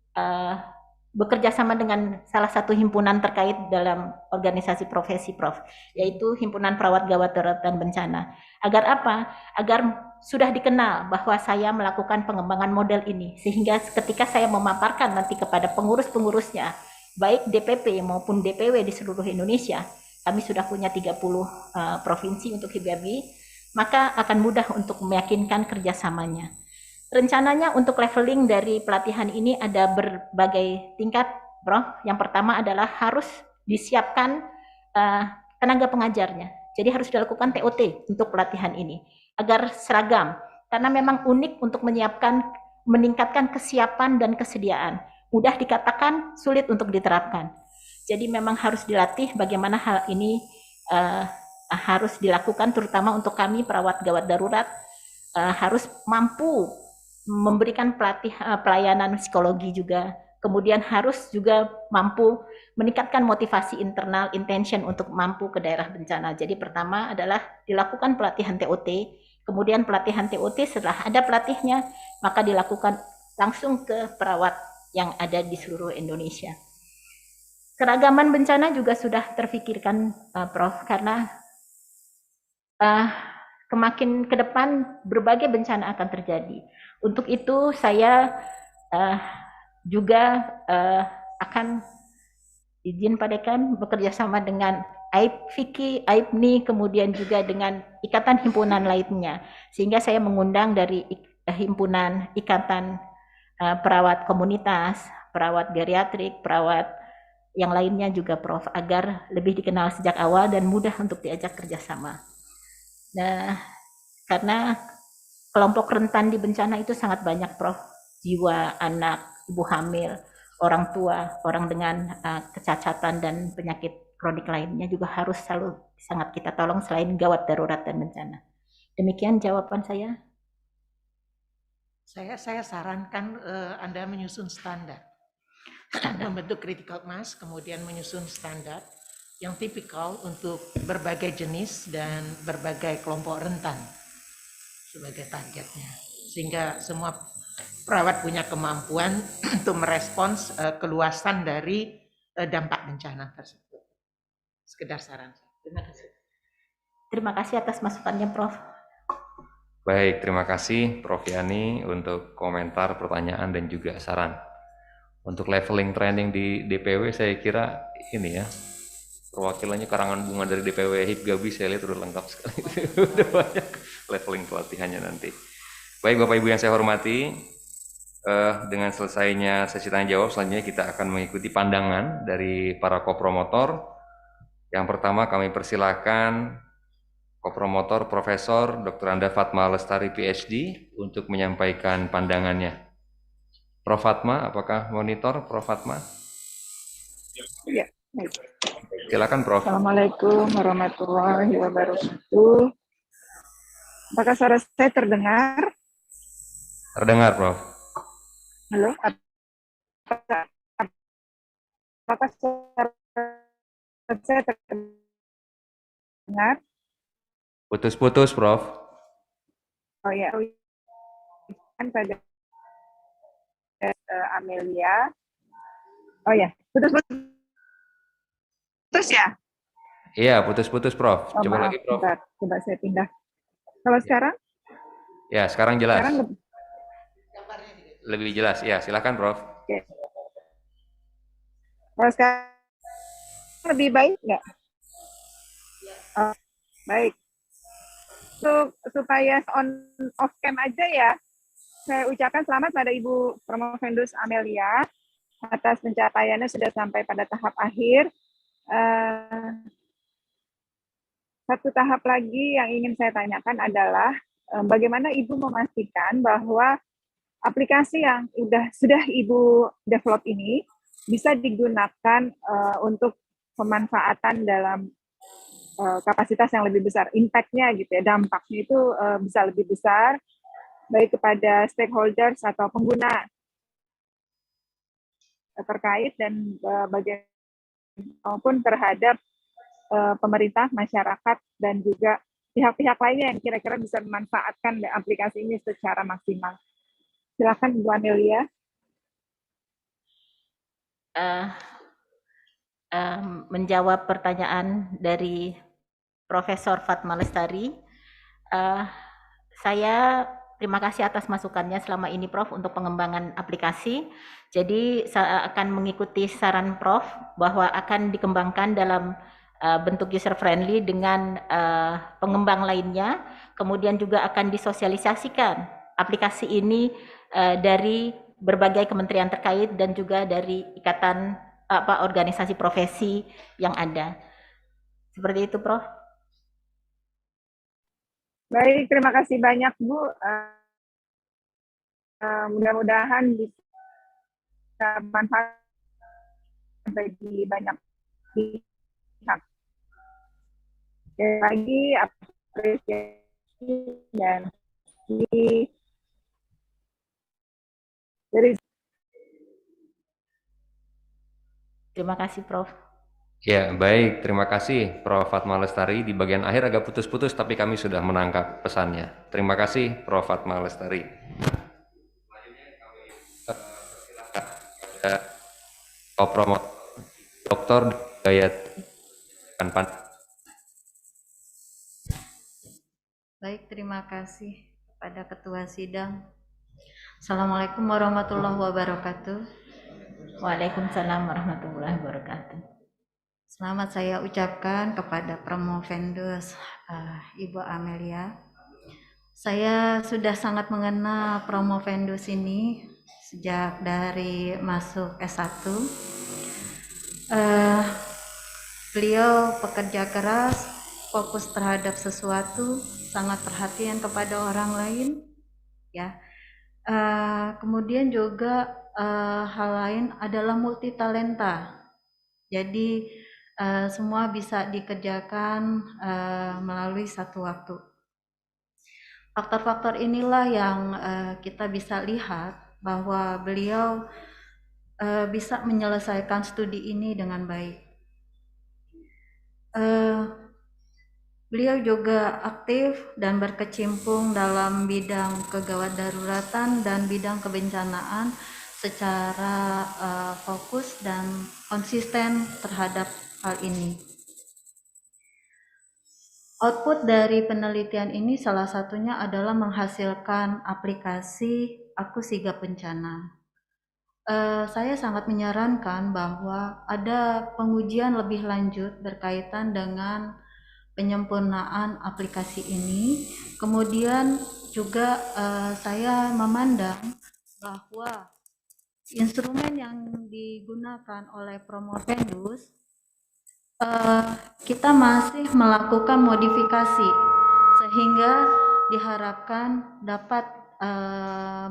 bekerja sama dengan salah satu himpunan terkait dalam organisasi profesi Prof, yaitu Himpunan Perawat Gawat Darurat dan Bencana. Agar apa? Agar sudah dikenal bahwa saya melakukan pengembangan model ini, sehingga ketika saya memaparkan nanti kepada pengurus-pengurusnya, baik DPP maupun DPW di seluruh Indonesia, kami sudah punya 30 provinsi untuk HIBABI, maka akan mudah untuk meyakinkan kerjasamanya. Rencananya untuk leveling dari pelatihan ini ada berbagai tingkat, Bro. Yang pertama adalah harus disiapkan tenaga pengajarnya. Jadi harus dilakukan TOT untuk pelatihan ini agar seragam, karena memang unik untuk meningkatkan kesiapan dan kesediaan. Mudah dikatakan, sulit untuk diterapkan. Jadi memang harus dilatih bagaimana hal ini harus dilakukan, terutama untuk kami perawat gawat darurat, harus mampu memberikan pelayanan psikologi juga, kemudian harus juga mampu meningkatkan motivasi internal, intention untuk mampu ke daerah bencana. Jadi pertama adalah dilakukan pelatihan TOT, kemudian pelatihan TOT setelah ada pelatihnya, maka dilakukan langsung ke perawat yang ada di seluruh Indonesia. Keragaman bencana juga sudah terfikirkan, Prof, karena kemakin ke depan berbagai bencana akan terjadi. Untuk itu saya juga akan izin Pak Dekan bekerja sama dengan AIPFIKI, AIPNI, kemudian juga dengan ikatan himpunan lainnya, sehingga saya mengundang dari himpunan ikatan perawat komunitas, perawat geriatrik, perawat yang lainnya juga Prof, agar lebih dikenal sejak awal dan mudah untuk diajak kerjasama. Nah, karena kelompok rentan di bencana itu sangat banyak Prof, jiwa, anak, ibu hamil, orang tua, orang dengan kecacatan dan penyakit kronik lainnya juga harus selalu sangat kita tolong selain gawat darurat dan bencana. Demikian jawaban saya. Saya sarankan Anda menyusun standar. Membentuk critical mass, kemudian menyusun standar yang tipikal untuk berbagai jenis dan berbagai kelompok rentan sebagai targetnya. Sehingga semua perawat punya kemampuan untuk merespons keluasan dari dampak bencana tersebut. Sekedar saran. Terima kasih. Terima kasih atas masukannya, Prof. Baik, terima kasih Prof. Yani untuk komentar, pertanyaan, dan juga saran. Untuk leveling training di DPW saya kira ini ya, perwakilannya karangan bunga dari DPW HIPGABI saya lihat udah lengkap sekali. Udah banyak leveling pelatihannya nanti. Baik Bapak Ibu yang saya hormati, dengan selesainya sesi tanya jawab, selanjutnya kita akan mengikuti pandangan dari para kopromotor. Yang pertama kami persilakan kopromotor Profesor Dr. Anda Fatma Lestari PhD untuk menyampaikan pandangannya. Prof. Fatma, apakah monitor Prof. Fatma? Ya. Silakan Prof. Assalamualaikum warahmatullahi wabarakatuh. Apakah suara saya terdengar? Terdengar Prof. Halo? Apakah suara saya terdengar? Putus-putus Prof. Oh ya, kan pada Amelia. Oh ya, putus ya? Iya, putus-putus Prof. Oh, Coba maaf, lagi Prof. bentar. Coba saya pindah. Kalau sekarang? Ya, sekarang jelas. Sekarang lebih jelas. Ya, silakan Prof. Oke. Kalau sekarang lebih baik nggak? Oh, baik. Supaya on off cam aja ya, saya ucapkan selamat pada Ibu Promovendus Amelia atas pencapaiannya sudah sampai pada tahap akhir. Satu tahap lagi yang ingin saya tanyakan adalah bagaimana Ibu memastikan bahwa aplikasi yang sudah Ibu develop ini bisa digunakan untuk pemanfaatan dalam kapasitas yang lebih besar, impact-nya gitu ya, dampaknya itu bisa lebih besar, baik kepada stakeholders atau pengguna terkait dan maupun terhadap pemerintah, masyarakat, dan juga pihak-pihak lainnya yang kira-kira bisa memanfaatkan aplikasi ini secara maksimal. Silakan Bu Amelia. Menjawab pertanyaan dari Profesor Fatma Lestari, saya terima kasih atas masukannya selama ini Prof untuk pengembangan aplikasi. Jadi saya akan mengikuti saran Prof bahwa akan dikembangkan dalam bentuk user friendly dengan pengembang lainnya, kemudian juga akan disosialisasikan aplikasi ini dari berbagai kementerian terkait dan juga dari ikatan organisasi profesi yang ada. Seperti itu Prof. Baik, terima kasih banyak Bu. Mudah-mudahan bisa manfaat bagi banyak pihak. Sekali lagi apresiasi dan dari Terima kasih, Prof. Ya, baik. Terima kasih, Prof. Fatma Lestari. Di bagian akhir agak putus-putus, tapi kami sudah menangkap pesannya. Terima kasih, Prof. Fatma Lestari. Selanjutnya kami persilakan kepada Kopromotor Dr. Gayat Pan. Baik, terima kasih kepada Ketua Sidang. Assalamualaikum warahmatullahi wabarakatuh. Waalaikumsalam warahmatullahi wabarakatuh. Selamat saya ucapkan kepada Promovendus Ibu Amelia. Saya sudah sangat mengenal Promovendus ini sejak dari masuk S1. Beliau pekerja keras, fokus terhadap sesuatu, sangat perhatian kepada orang lain, ya. Kemudian juga hal lain adalah multi talenta. Jadi semua bisa dikerjakan melalui satu waktu. Faktor-faktor inilah yang kita bisa lihat bahwa beliau bisa menyelesaikan studi ini dengan baik. Beliau juga aktif dan berkecimpung dalam bidang kegawat daruratan dan bidang kebencanaan secara fokus dan konsisten terhadap hal ini. Output dari penelitian ini salah satunya adalah menghasilkan aplikasi Aku Sigap Bencana. Saya sangat menyarankan bahwa ada pengujian lebih lanjut berkaitan dengan penyempurnaan aplikasi ini. Kemudian juga saya memandang bahwa instrumen yang digunakan oleh Promovendus kita masih melakukan modifikasi sehingga diharapkan dapat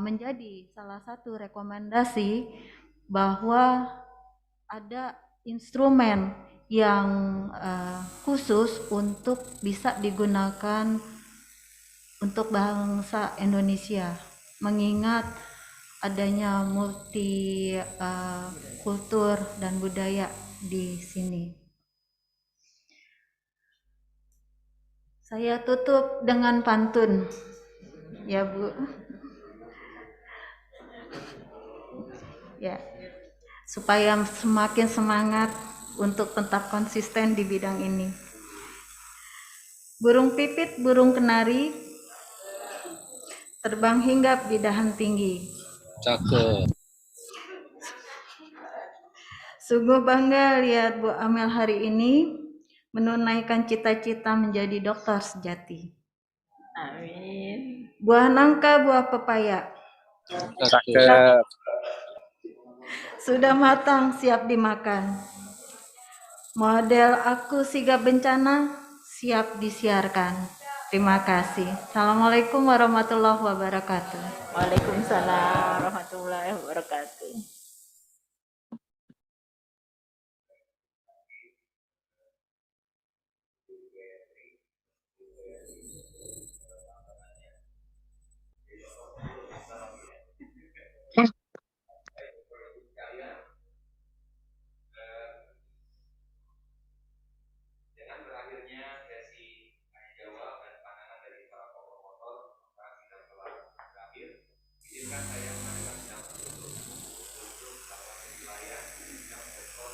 menjadi salah satu rekomendasi bahwa ada instrumen yang khusus untuk bisa digunakan untuk bangsa Indonesia, mengingat adanya multi kultur dan budaya di sini. Saya tutup dengan pantun, ya Bu. Ya, supaya semakin semangat untuk tetap konsisten di bidang ini. Burung pipit, burung kenari, terbang hinggap di dahan tinggi. Cakep. Sungguh bangga lihat Bu Amel hari ini menunaikan cita-cita menjadi dokter sejati. Amin. Buah nangka, buah pepaya. Cakep. Sudah matang, siap dimakan. Model Aku Sigap Bencana siap disiarkan. Terima kasih. Assalamualaikum warahmatullahi wabarakatuh. Waalaikumsalam warahmatullahi wabarakatuh. Dengan berakhirnya sesi tanya jawab dan pandangan dari para promotor, maka sidang telah berakhir. Izinkan saya mengadakan sidang tertutup untuk kawasan wilayah sidang sektor.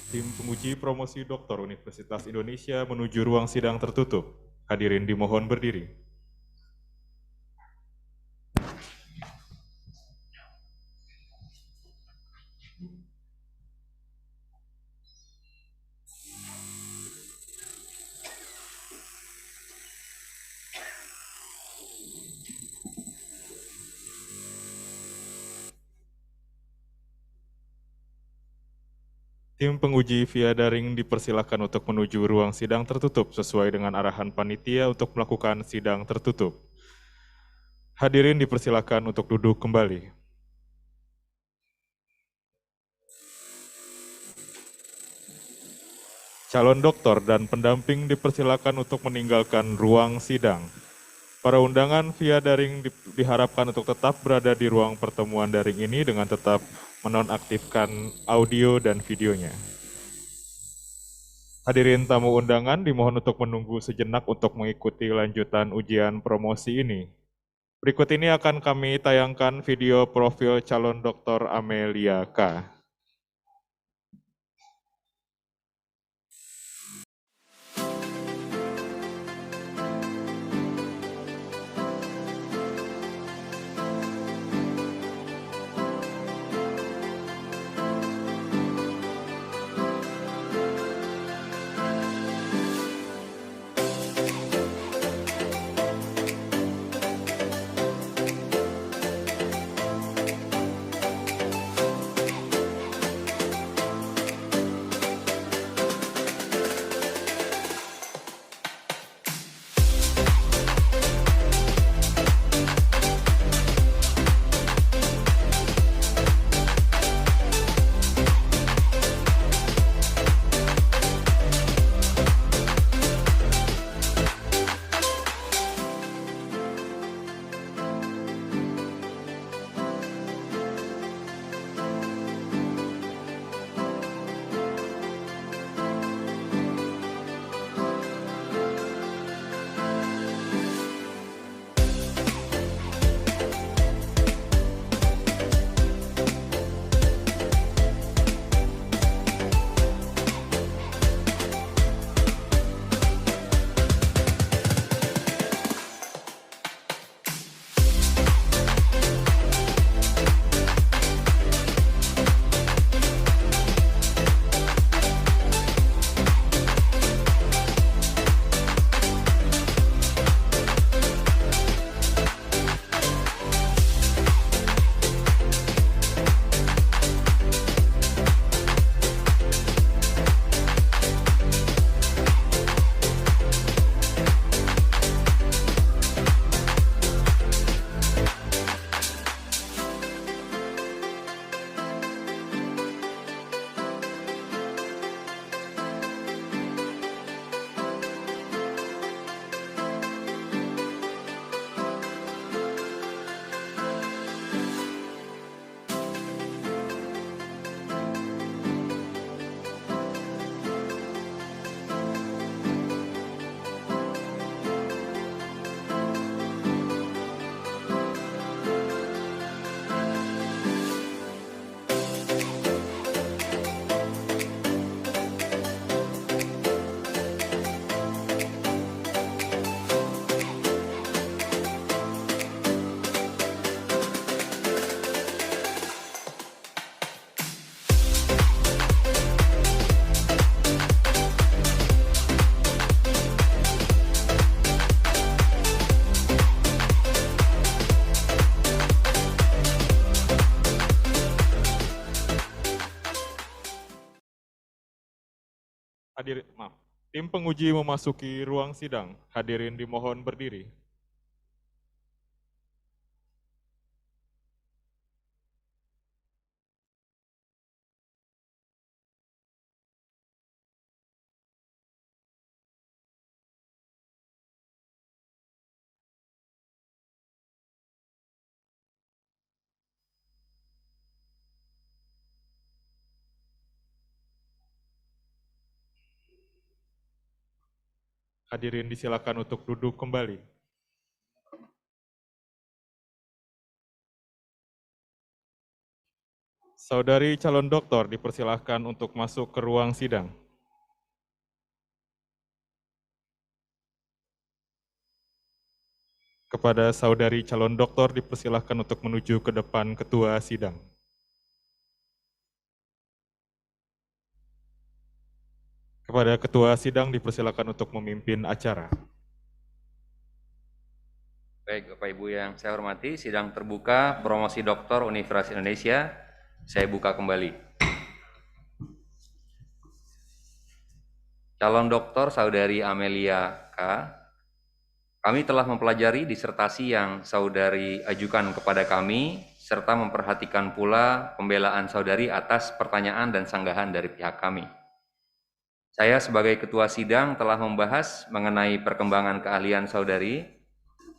Tim penguji promosi doktor Universitas Indonesia menuju ruang sidang tertutup. Hadirin dimohon berdiri. Tim penguji via daring dipersilakan untuk menuju ruang sidang tertutup sesuai dengan arahan panitia untuk melakukan sidang tertutup. Hadirin dipersilakan untuk duduk kembali. Calon doktor dan pendamping dipersilakan untuk meninggalkan ruang sidang. Para undangan via daring diharapkan untuk tetap berada di ruang pertemuan daring ini dengan tetap menonaktifkan audio dan videonya. Hadirin tamu undangan dimohon untuk menunggu sejenak untuk mengikuti lanjutan ujian promosi ini. Berikut ini akan kami tayangkan video profil calon Dr. Amelia K. Tim penguji memasuki ruang sidang. Hadirin dimohon berdiri. Hadirin disilakan untuk duduk kembali. Saudari calon doktor dipersilahkan untuk masuk ke ruang sidang. Kepada saudari calon doktor dipersilahkan untuk menuju ke depan ketua sidang. Kepada ketua sidang dipersilakan untuk memimpin acara. Baik, Bapak Ibu yang saya hormati, sidang terbuka promosi doktor Universitas Indonesia, saya buka kembali. Calon doktor Saudari Amelia K. Kami telah mempelajari disertasi yang saudari ajukan kepada kami, serta memperhatikan pula pembelaan saudari atas pertanyaan dan sanggahan dari pihak kami. Saya sebagai ketua sidang telah membahas mengenai perkembangan keahlian saudari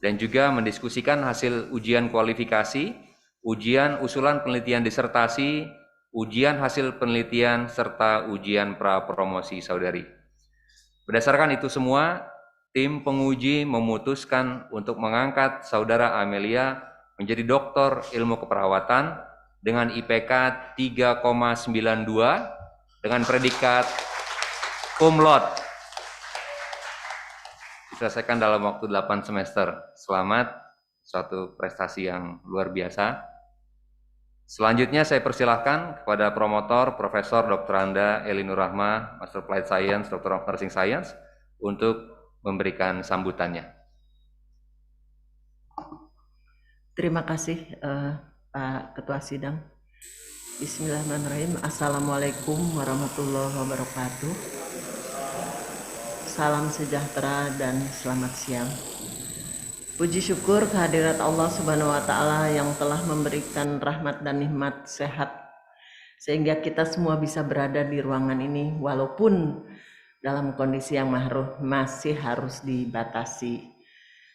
dan juga mendiskusikan hasil ujian kualifikasi, ujian usulan penelitian disertasi, ujian hasil penelitian, serta ujian pra-promosi saudari. Berdasarkan itu semua, tim penguji memutuskan untuk mengangkat saudara Amelia menjadi doktor ilmu keperawatan dengan IPK 3,92 dengan predikat cum laude. Diselesaikan dalam waktu 8 semester. Selamat, suatu prestasi yang luar biasa. Selanjutnya saya persilahkan kepada promotor Profesor Dr. Anda Elinur Rahma, Master Applied Science, Doctor of Nursing Science, untuk memberikan sambutannya. Terima kasih Pak Ketua Sidang. Bismillahirrahmanirrahim. Assalamualaikum warahmatullahi wabarakatuh. Salam sejahtera dan selamat siang. Puji syukur kehadirat Allah Subhanahu wa Ta'ala yang telah memberikan rahmat dan nikmat sehat sehingga kita semua bisa berada di ruangan ini walaupun dalam kondisi yang masih harus dibatasi.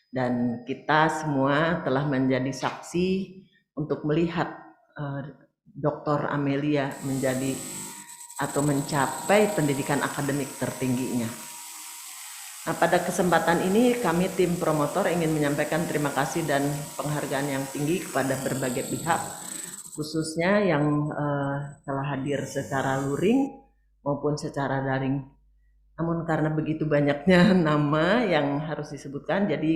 Dan kita semua telah menjadi saksi untuk melihat Dr. Amelia menjadi atau mencapai pendidikan akademik tertingginya. Nah, pada kesempatan ini kami tim promotor ingin menyampaikan terima kasih dan penghargaan yang tinggi kepada berbagai pihak, khususnya yang telah hadir secara luring maupun secara daring. Namun karena begitu banyaknya nama yang harus disebutkan, jadi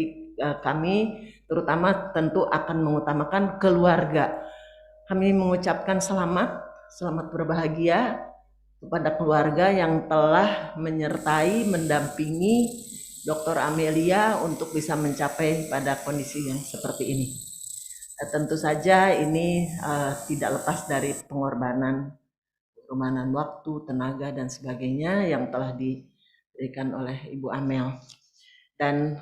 kami terutama tentu akan mengutamakan keluarga. Kami mengucapkan selamat berbahagia kepada keluarga yang telah menyertai, mendampingi Dr. Amelia untuk bisa mencapai pada kondisi yang seperti ini. Tentu saja ini tidak lepas dari pengorbanan waktu, tenaga, dan sebagainya yang telah diberikan oleh Ibu Amel. Dan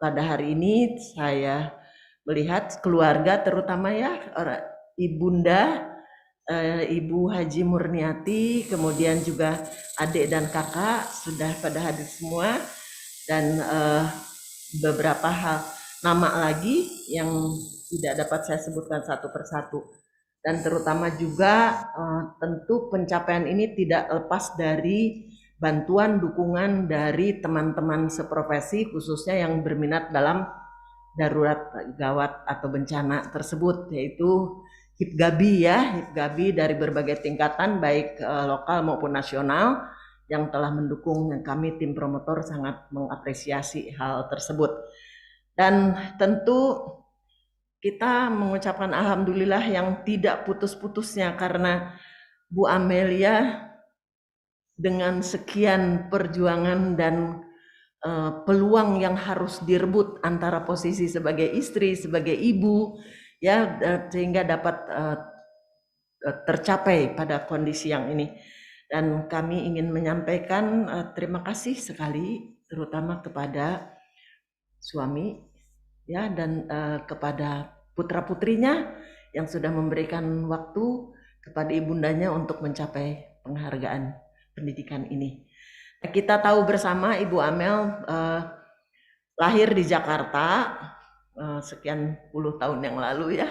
pada hari ini saya melihat keluarga, terutama ya Ibunda, Ibu Haji Murniati, kemudian juga adik dan kakak sudah pada hadir semua, dan beberapa nama lagi yang tidak dapat saya sebutkan satu persatu. Dan terutama juga tentu pencapaian ini tidak lepas dari bantuan dukungan dari teman-teman seprofesi, khususnya yang berminat dalam darurat gawat atau bencana tersebut, yaitu HIPGABI HIPGABI dari berbagai tingkatan baik lokal maupun nasional yang telah mendukung, yang kami tim promotor sangat mengapresiasi hal tersebut. Dan tentu kita mengucapkan alhamdulillah yang tidak putus-putusnya, karena Bu Amelia dengan sekian perjuangan dan peluang yang harus direbut antara posisi sebagai istri, sebagai ibu, ya, sehingga dapat tercapai pada kondisi yang ini. Dan kami ingin menyampaikan terima kasih sekali, terutama kepada suami, ya, dan kepada putra-putrinya yang sudah memberikan waktu kepada ibundanya untuk mencapai penghargaan pendidikan ini. Kita tahu bersama Ibu Amel lahir di Jakarta sekian puluh tahun yang lalu, ya.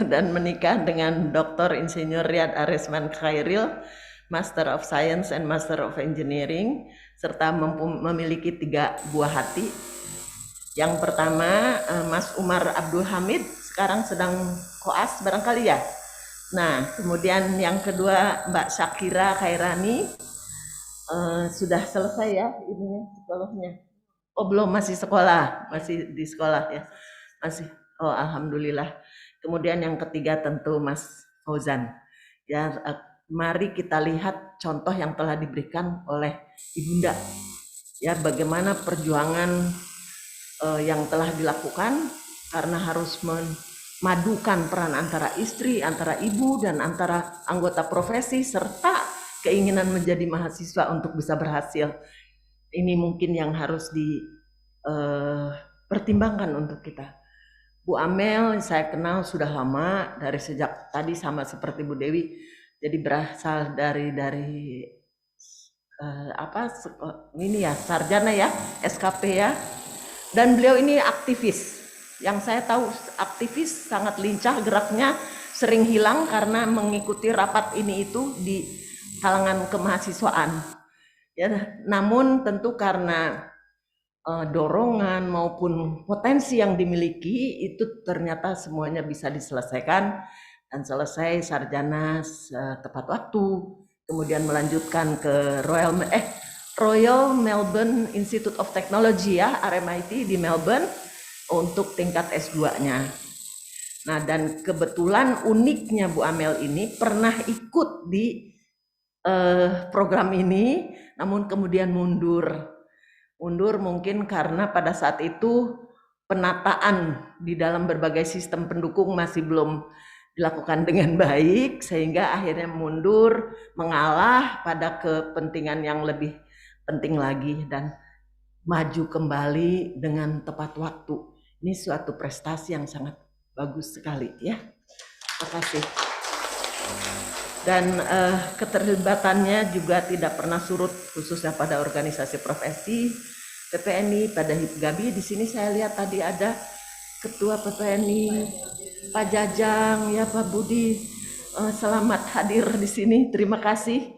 Dan menikah dengan Dr. Insinyur Riyad Arisman Khairil, Master of Science and Master of Engineering, serta memiliki 3 buah hati. Yang pertama Mas Umar Abdul Hamid, sekarang sedang koas barangkali ya. Nah, kemudian yang kedua Mbak Syakira Khairani, sudah selesai ya ininya sekolahnya. Oh belum, masih sekolah, masih di sekolah ya, masih. Oh alhamdulillah. Kemudian yang ketiga tentu Mas Fauzan. Ya, mari kita lihat contoh yang telah diberikan oleh Ibunda. Ya, bagaimana perjuangan yang telah dilakukan karena harus memadukan peran antara istri, antara ibu, dan antara anggota profesi serta keinginan menjadi mahasiswa untuk bisa berhasil. Ini mungkin yang harus dipertimbangkan untuk kita. Bu Amel saya kenal sudah lama, dari sejak tadi sama seperti Bu Dewi, Jadi berasal dari ini ya, sarjana ya, SKP ya. Dan beliau ini aktivis. Yang saya tahu aktivis, sangat lincah geraknya, sering hilang karena mengikuti rapat ini itu di kalangan kemahasiswaan. Ya, namun tentu karena dorongan maupun potensi yang dimiliki itu ternyata semuanya bisa diselesaikan dan selesai sarjana tepat waktu. Kemudian melanjutkan ke Royal Melbourne Institute of Technology ya, RMIT di Melbourne untuk tingkat S2-nya. Nah, dan kebetulan uniknya Bu Amel ini pernah ikut di program ini, namun kemudian mundur mungkin karena pada saat itu penataan di dalam berbagai sistem pendukung masih belum dilakukan dengan baik, sehingga akhirnya mundur, mengalah pada kepentingan yang lebih penting lagi dan maju kembali dengan tepat waktu. Ini suatu prestasi yang sangat bagus sekali ya. Terima kasih. Dan keterlibatannya juga tidak pernah surut, khususnya pada organisasi profesi PPNI, pada HIPGABI. Di sini saya lihat tadi ada Ketua PPNI Pak Jajang ya, Pak Budi, selamat hadir di sini. Terima kasih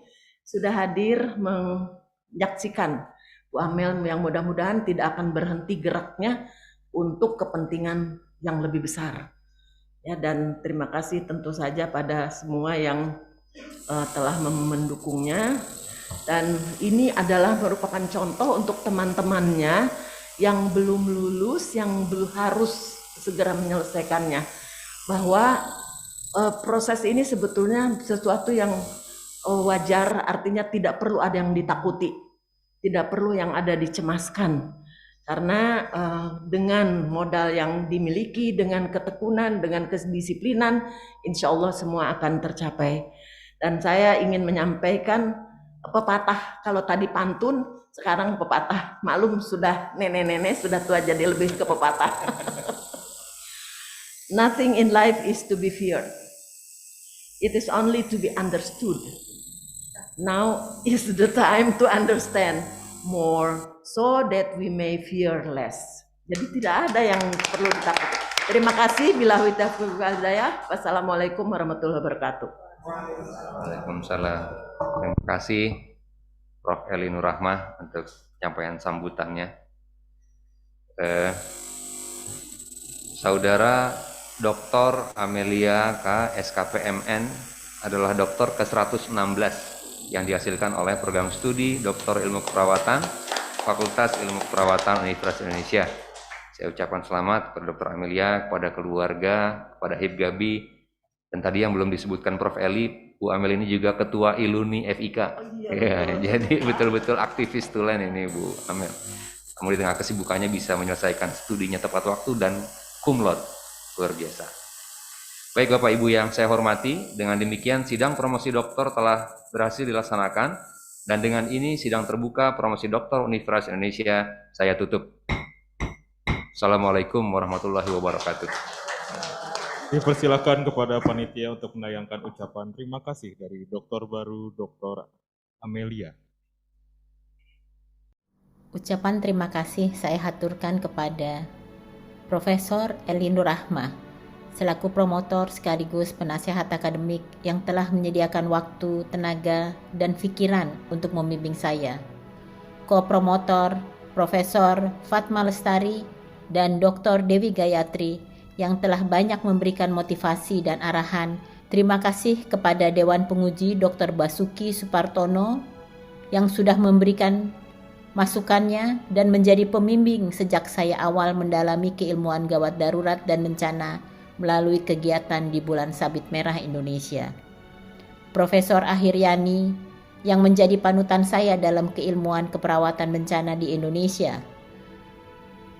sudah hadir menyaksikan Bu Amel yang mudah-mudahan tidak akan berhenti geraknya untuk kepentingan yang lebih besar. Ya, dan terima kasih tentu saja pada semua yang telah mendukungnya. Dan ini adalah merupakan contoh untuk teman-temannya yang belum lulus, yang belum harus segera menyelesaikannya. Bahwa proses ini sebetulnya sesuatu yang wajar, artinya tidak perlu ada yang ditakuti, tidak perlu yang ada dicemaskan. Karena dengan modal yang dimiliki, dengan ketekunan, dengan kedisiplinan, insya Allah semua akan tercapai. Dan saya ingin menyampaikan pepatah, kalau tadi pantun, sekarang pepatah. Maklum sudah nenek-nenek, sudah tua jadi lebih ke pepatah. Nothing in life is to be feared. It is only to be understood. Now is the time to understand more so that we may fear less. Jadi tidak ada yang perlu ditakuti. Terima kasih. Billahi taufiq wal hidayah. Wassalamualaikum warahmatullahi wabarakatuh. Waalaikumsalam. Terima kasih Prof. Eli Nur Rahmah untuk penyampaian sambutannya. Saudara Dr. Amelia K. SKP MN adalah doktor ke-116 yang dihasilkan oleh program studi Doktor Ilmu Keperawatan Fakultas Ilmu Keperawatan Universitas Indonesia. Saya ucapkan selamat kepada Dr. Amelia, kepada keluarga, kepada HIPGABI, dan tadi yang belum disebutkan Prof. Eli, Bu Amel ini juga Ketua Iluni FIK. Ya, jadi betul-betul aktivis tulen ini Bu Amel. Kemudian dengan kesibukannya bisa menyelesaikan studinya tepat waktu dan cum laude. Luar biasa. Baik Bapak Ibu yang saya hormati, dengan demikian sidang promosi doktor telah berhasil dilaksanakan, dan dengan ini sidang terbuka promosi doktor Universitas Indonesia saya tutup. Assalamualaikum warahmatullahi wabarakatuh. Dipersilakan kepada panitia untuk menayangkan ucapan terima kasih dari doktor baru Dr. Amelia. Ucapan terima kasih saya haturkan kepada Profesor Eli Nur Rahmah selaku promotor sekaligus penasehat akademik yang telah menyediakan waktu, tenaga, dan pikiran untuk membimbing saya. Ko-promotor Profesor Fatma Lestari dan Dr. Dewi Gayatri yang telah banyak memberikan motivasi dan arahan. Terima kasih kepada Dewan Penguji Dr. Basuki Supartono yang sudah memberikan masukannya dan menjadi pembimbing sejak saya awal mendalami keilmuan gawat darurat dan bencana melalui kegiatan di Bulan Sabit Merah Indonesia. Profesor Ahiryani yang menjadi panutan saya dalam keilmuan keperawatan bencana di Indonesia.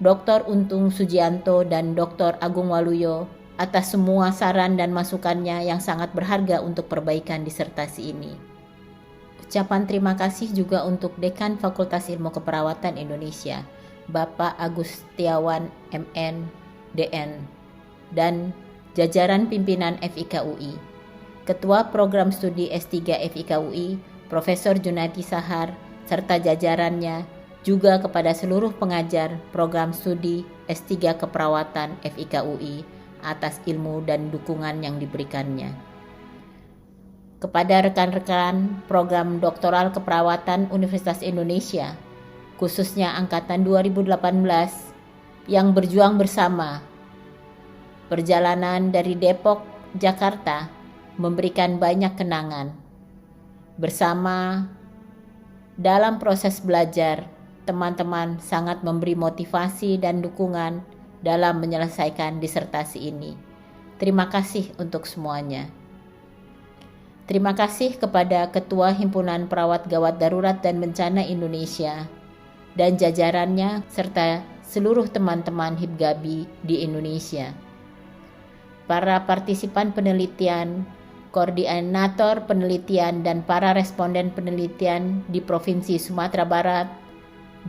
Dr. Untung Sujianto dan Dr. Agung Waluyo atas semua saran dan masukannya yang sangat berharga untuk perbaikan disertasi ini. Ucapan terima kasih juga untuk Dekan Fakultas Ilmu Keperawatan Indonesia, Bapak Agus Setiawan MN, DN, dan jajaran pimpinan FIK UI. Ketua Program Studi S3 FIKUI, Profesor Junadi Sahar, serta jajarannya, juga kepada seluruh pengajar Program Studi S3 Keperawatan FIKUI atas ilmu dan dukungan yang diberikannya. Kepada rekan-rekan Program Doktoral Keperawatan Universitas Indonesia, khususnya Angkatan 2018, yang berjuang bersama. Perjalanan dari Depok, Jakarta, memberikan banyak kenangan. Bersama dalam proses belajar, teman-teman sangat memberi motivasi dan dukungan dalam menyelesaikan disertasi ini. Terima kasih untuk semuanya. Terima kasih kepada Ketua Himpunan Perawat Gawat Darurat dan Bencana Indonesia dan jajarannya serta seluruh teman-teman HIPGABI di Indonesia. Para partisipan penelitian, koordinator penelitian dan para responden penelitian di Provinsi Sumatera Barat,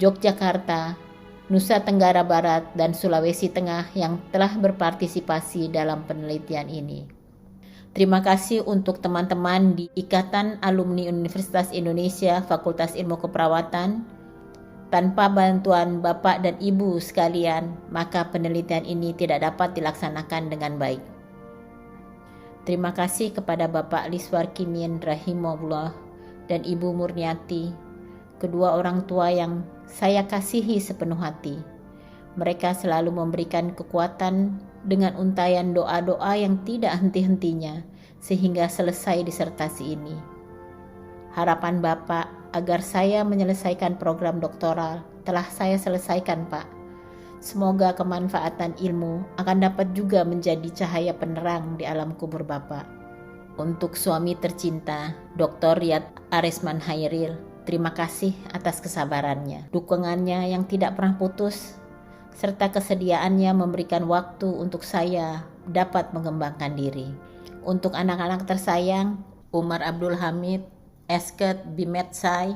Yogyakarta, Nusa Tenggara Barat, dan Sulawesi Tengah yang telah berpartisipasi dalam penelitian ini. Terima kasih untuk teman-teman di Ikatan Alumni Universitas Indonesia Fakultas Ilmu Keperawatan. Tanpa bantuan Bapak dan Ibu sekalian, maka penelitian ini tidak dapat dilaksanakan dengan baik. Terima kasih kepada Bapak Liswar Kimin rahimahullah dan Ibu Murniati, kedua orang tua yang saya kasihi sepenuh hati. Mereka selalu memberikan kekuatan dengan untayan doa-doa yang tidak henti-hentinya sehingga selesai disertasi ini. Harapan Bapak agar saya menyelesaikan program doktoral telah saya selesaikan, Pak. Semoga kemanfaatan ilmu akan dapat juga menjadi cahaya penerang di alam kubur Bapak. Untuk suami tercinta, Dr. Riyad Arisman Hairil, terima kasih atas kesabarannya, dukungannya yang tidak pernah putus, serta kesediaannya memberikan waktu untuk saya dapat mengembangkan diri. Untuk anak-anak tersayang, Umar Abdul Hamid, Esket Bimetsai,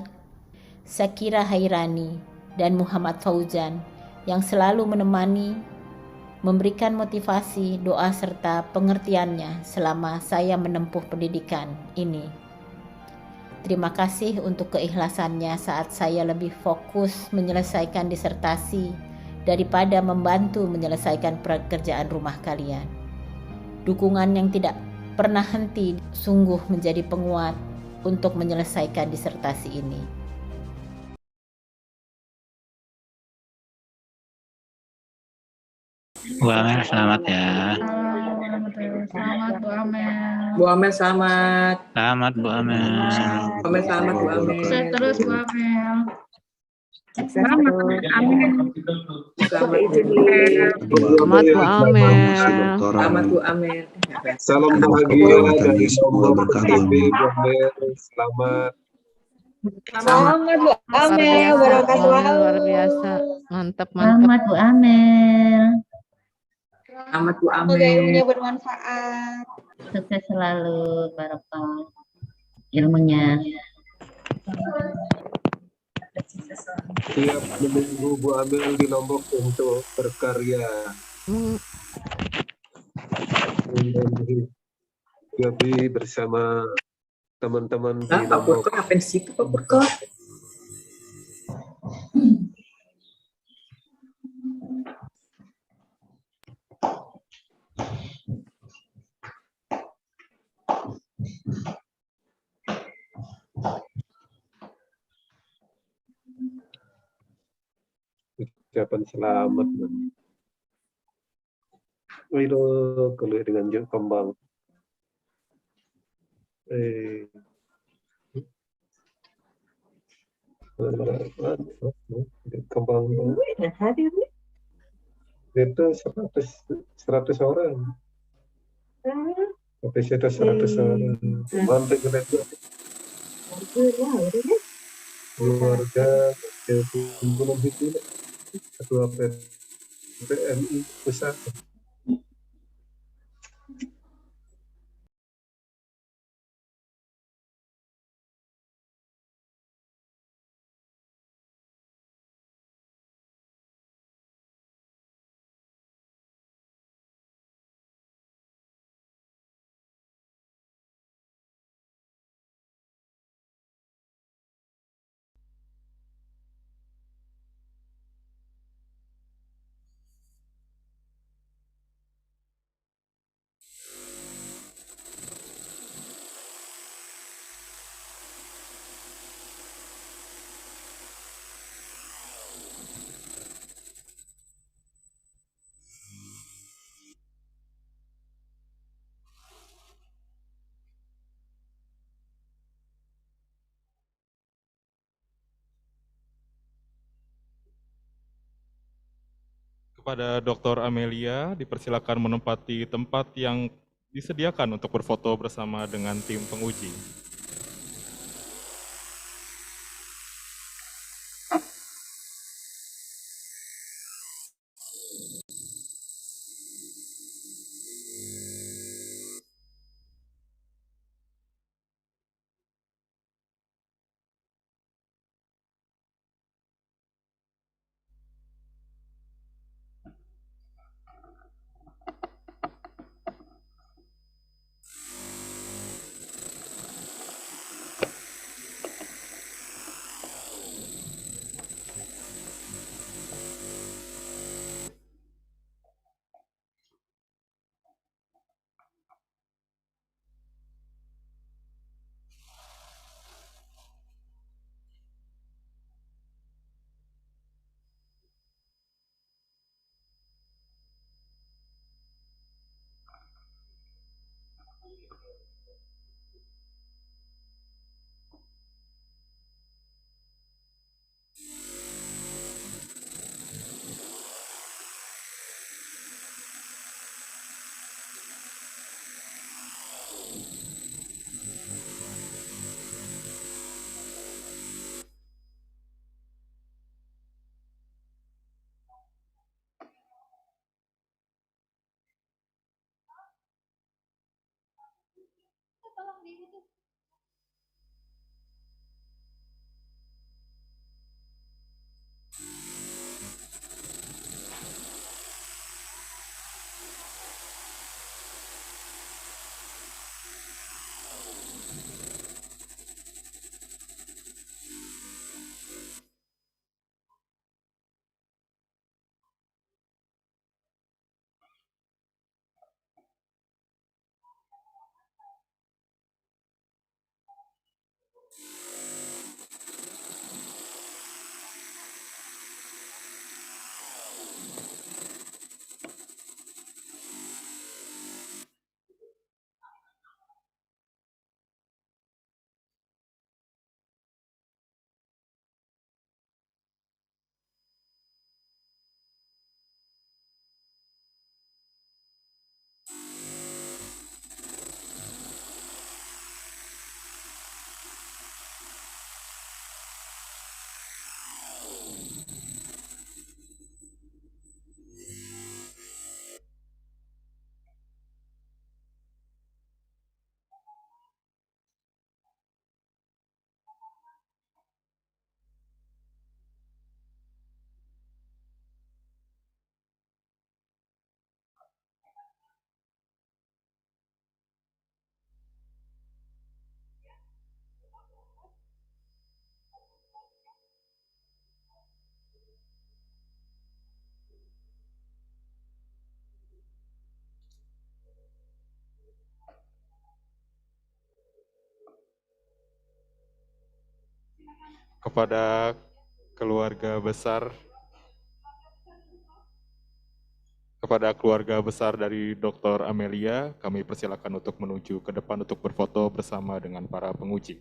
Sakira Hairani, dan Muhammad Fauzan, yang selalu menemani, memberikan motivasi, doa, serta pengertiannya selama saya menempuh pendidikan ini. Terima kasih untuk keikhlasannya saat saya lebih fokus menyelesaikan disertasi daripada membantu menyelesaikan pekerjaan rumah kalian. Dukungan yang tidak pernah henti sungguh menjadi penguat untuk menyelesaikan disertasi ini. Bu Amel, selamat ya. Selamat Bu Amel. Bu Amel selamat. Selamat Bu Amel. Bu Amel selamat Bu Amel. Sukses terus Bu Amel. Selamat Amel. Selamat izin. Selamat Bu Amel. Selamat Bu Amel. Salam bahagia dari Allah berkati Bu Amel. Selamat. Selamat Bu Amel, Wah, luar biasa. Mantap, mantap. Selamat Bu Amel. Selamat Bu Amel. Semoga ilmunya bermanfaat. Sukses selalu, barokah ilmunya. Siap menunggu Bu Amel di Lombok untuk berkarya. Jadi bersama teman-teman di Pak Lombok. Purko ngapain situ Pak Purko? Ucapan selamat. Waduh, kalau dengan jauh kembang. Kembang itu 100 orang. Tapi itu 100 orang. Mantap keren. Keluarga kumpulan itu ketua PMI pusat. Kepada Dr. Amelia, dipersilakan menempati tempat yang disediakan untuk berfoto bersama dengan tim penguji. Kepada keluarga besar dari Dr. Amelia, kami persilakan untuk menuju ke depan untuk berfoto bersama dengan para penguji.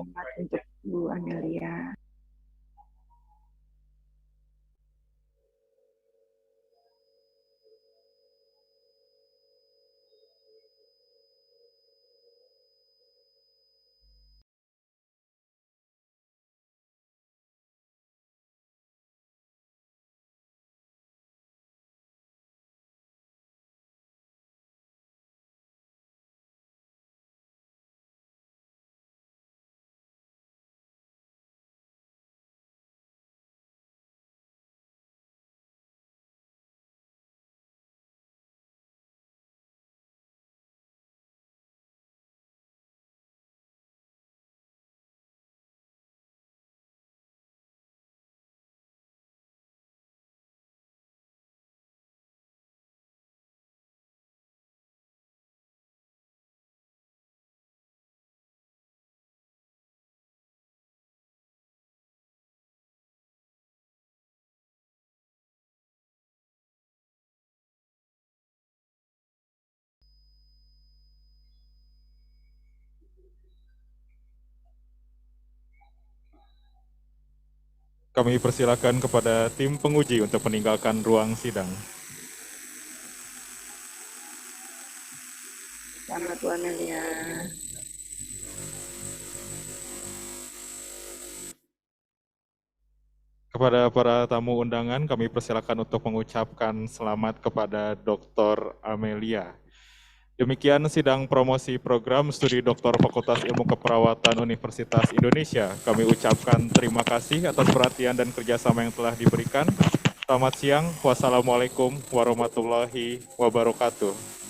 selamat untuk Bu Amelia. Kami persilakan kepada tim penguji untuk meninggalkan ruang sidang. Selamat Bu Amelia. Kepada para tamu undangan, kami persilakan untuk mengucapkan selamat kepada Dr. Amelia. Demikian sidang promosi program studi Doktor Fakultas Ilmu Keperawatan Universitas Indonesia. Kami ucapkan terima kasih atas perhatian dan kerjasama yang telah diberikan. Selamat siang. Wassalamualaikum warahmatullahi wabarakatuh.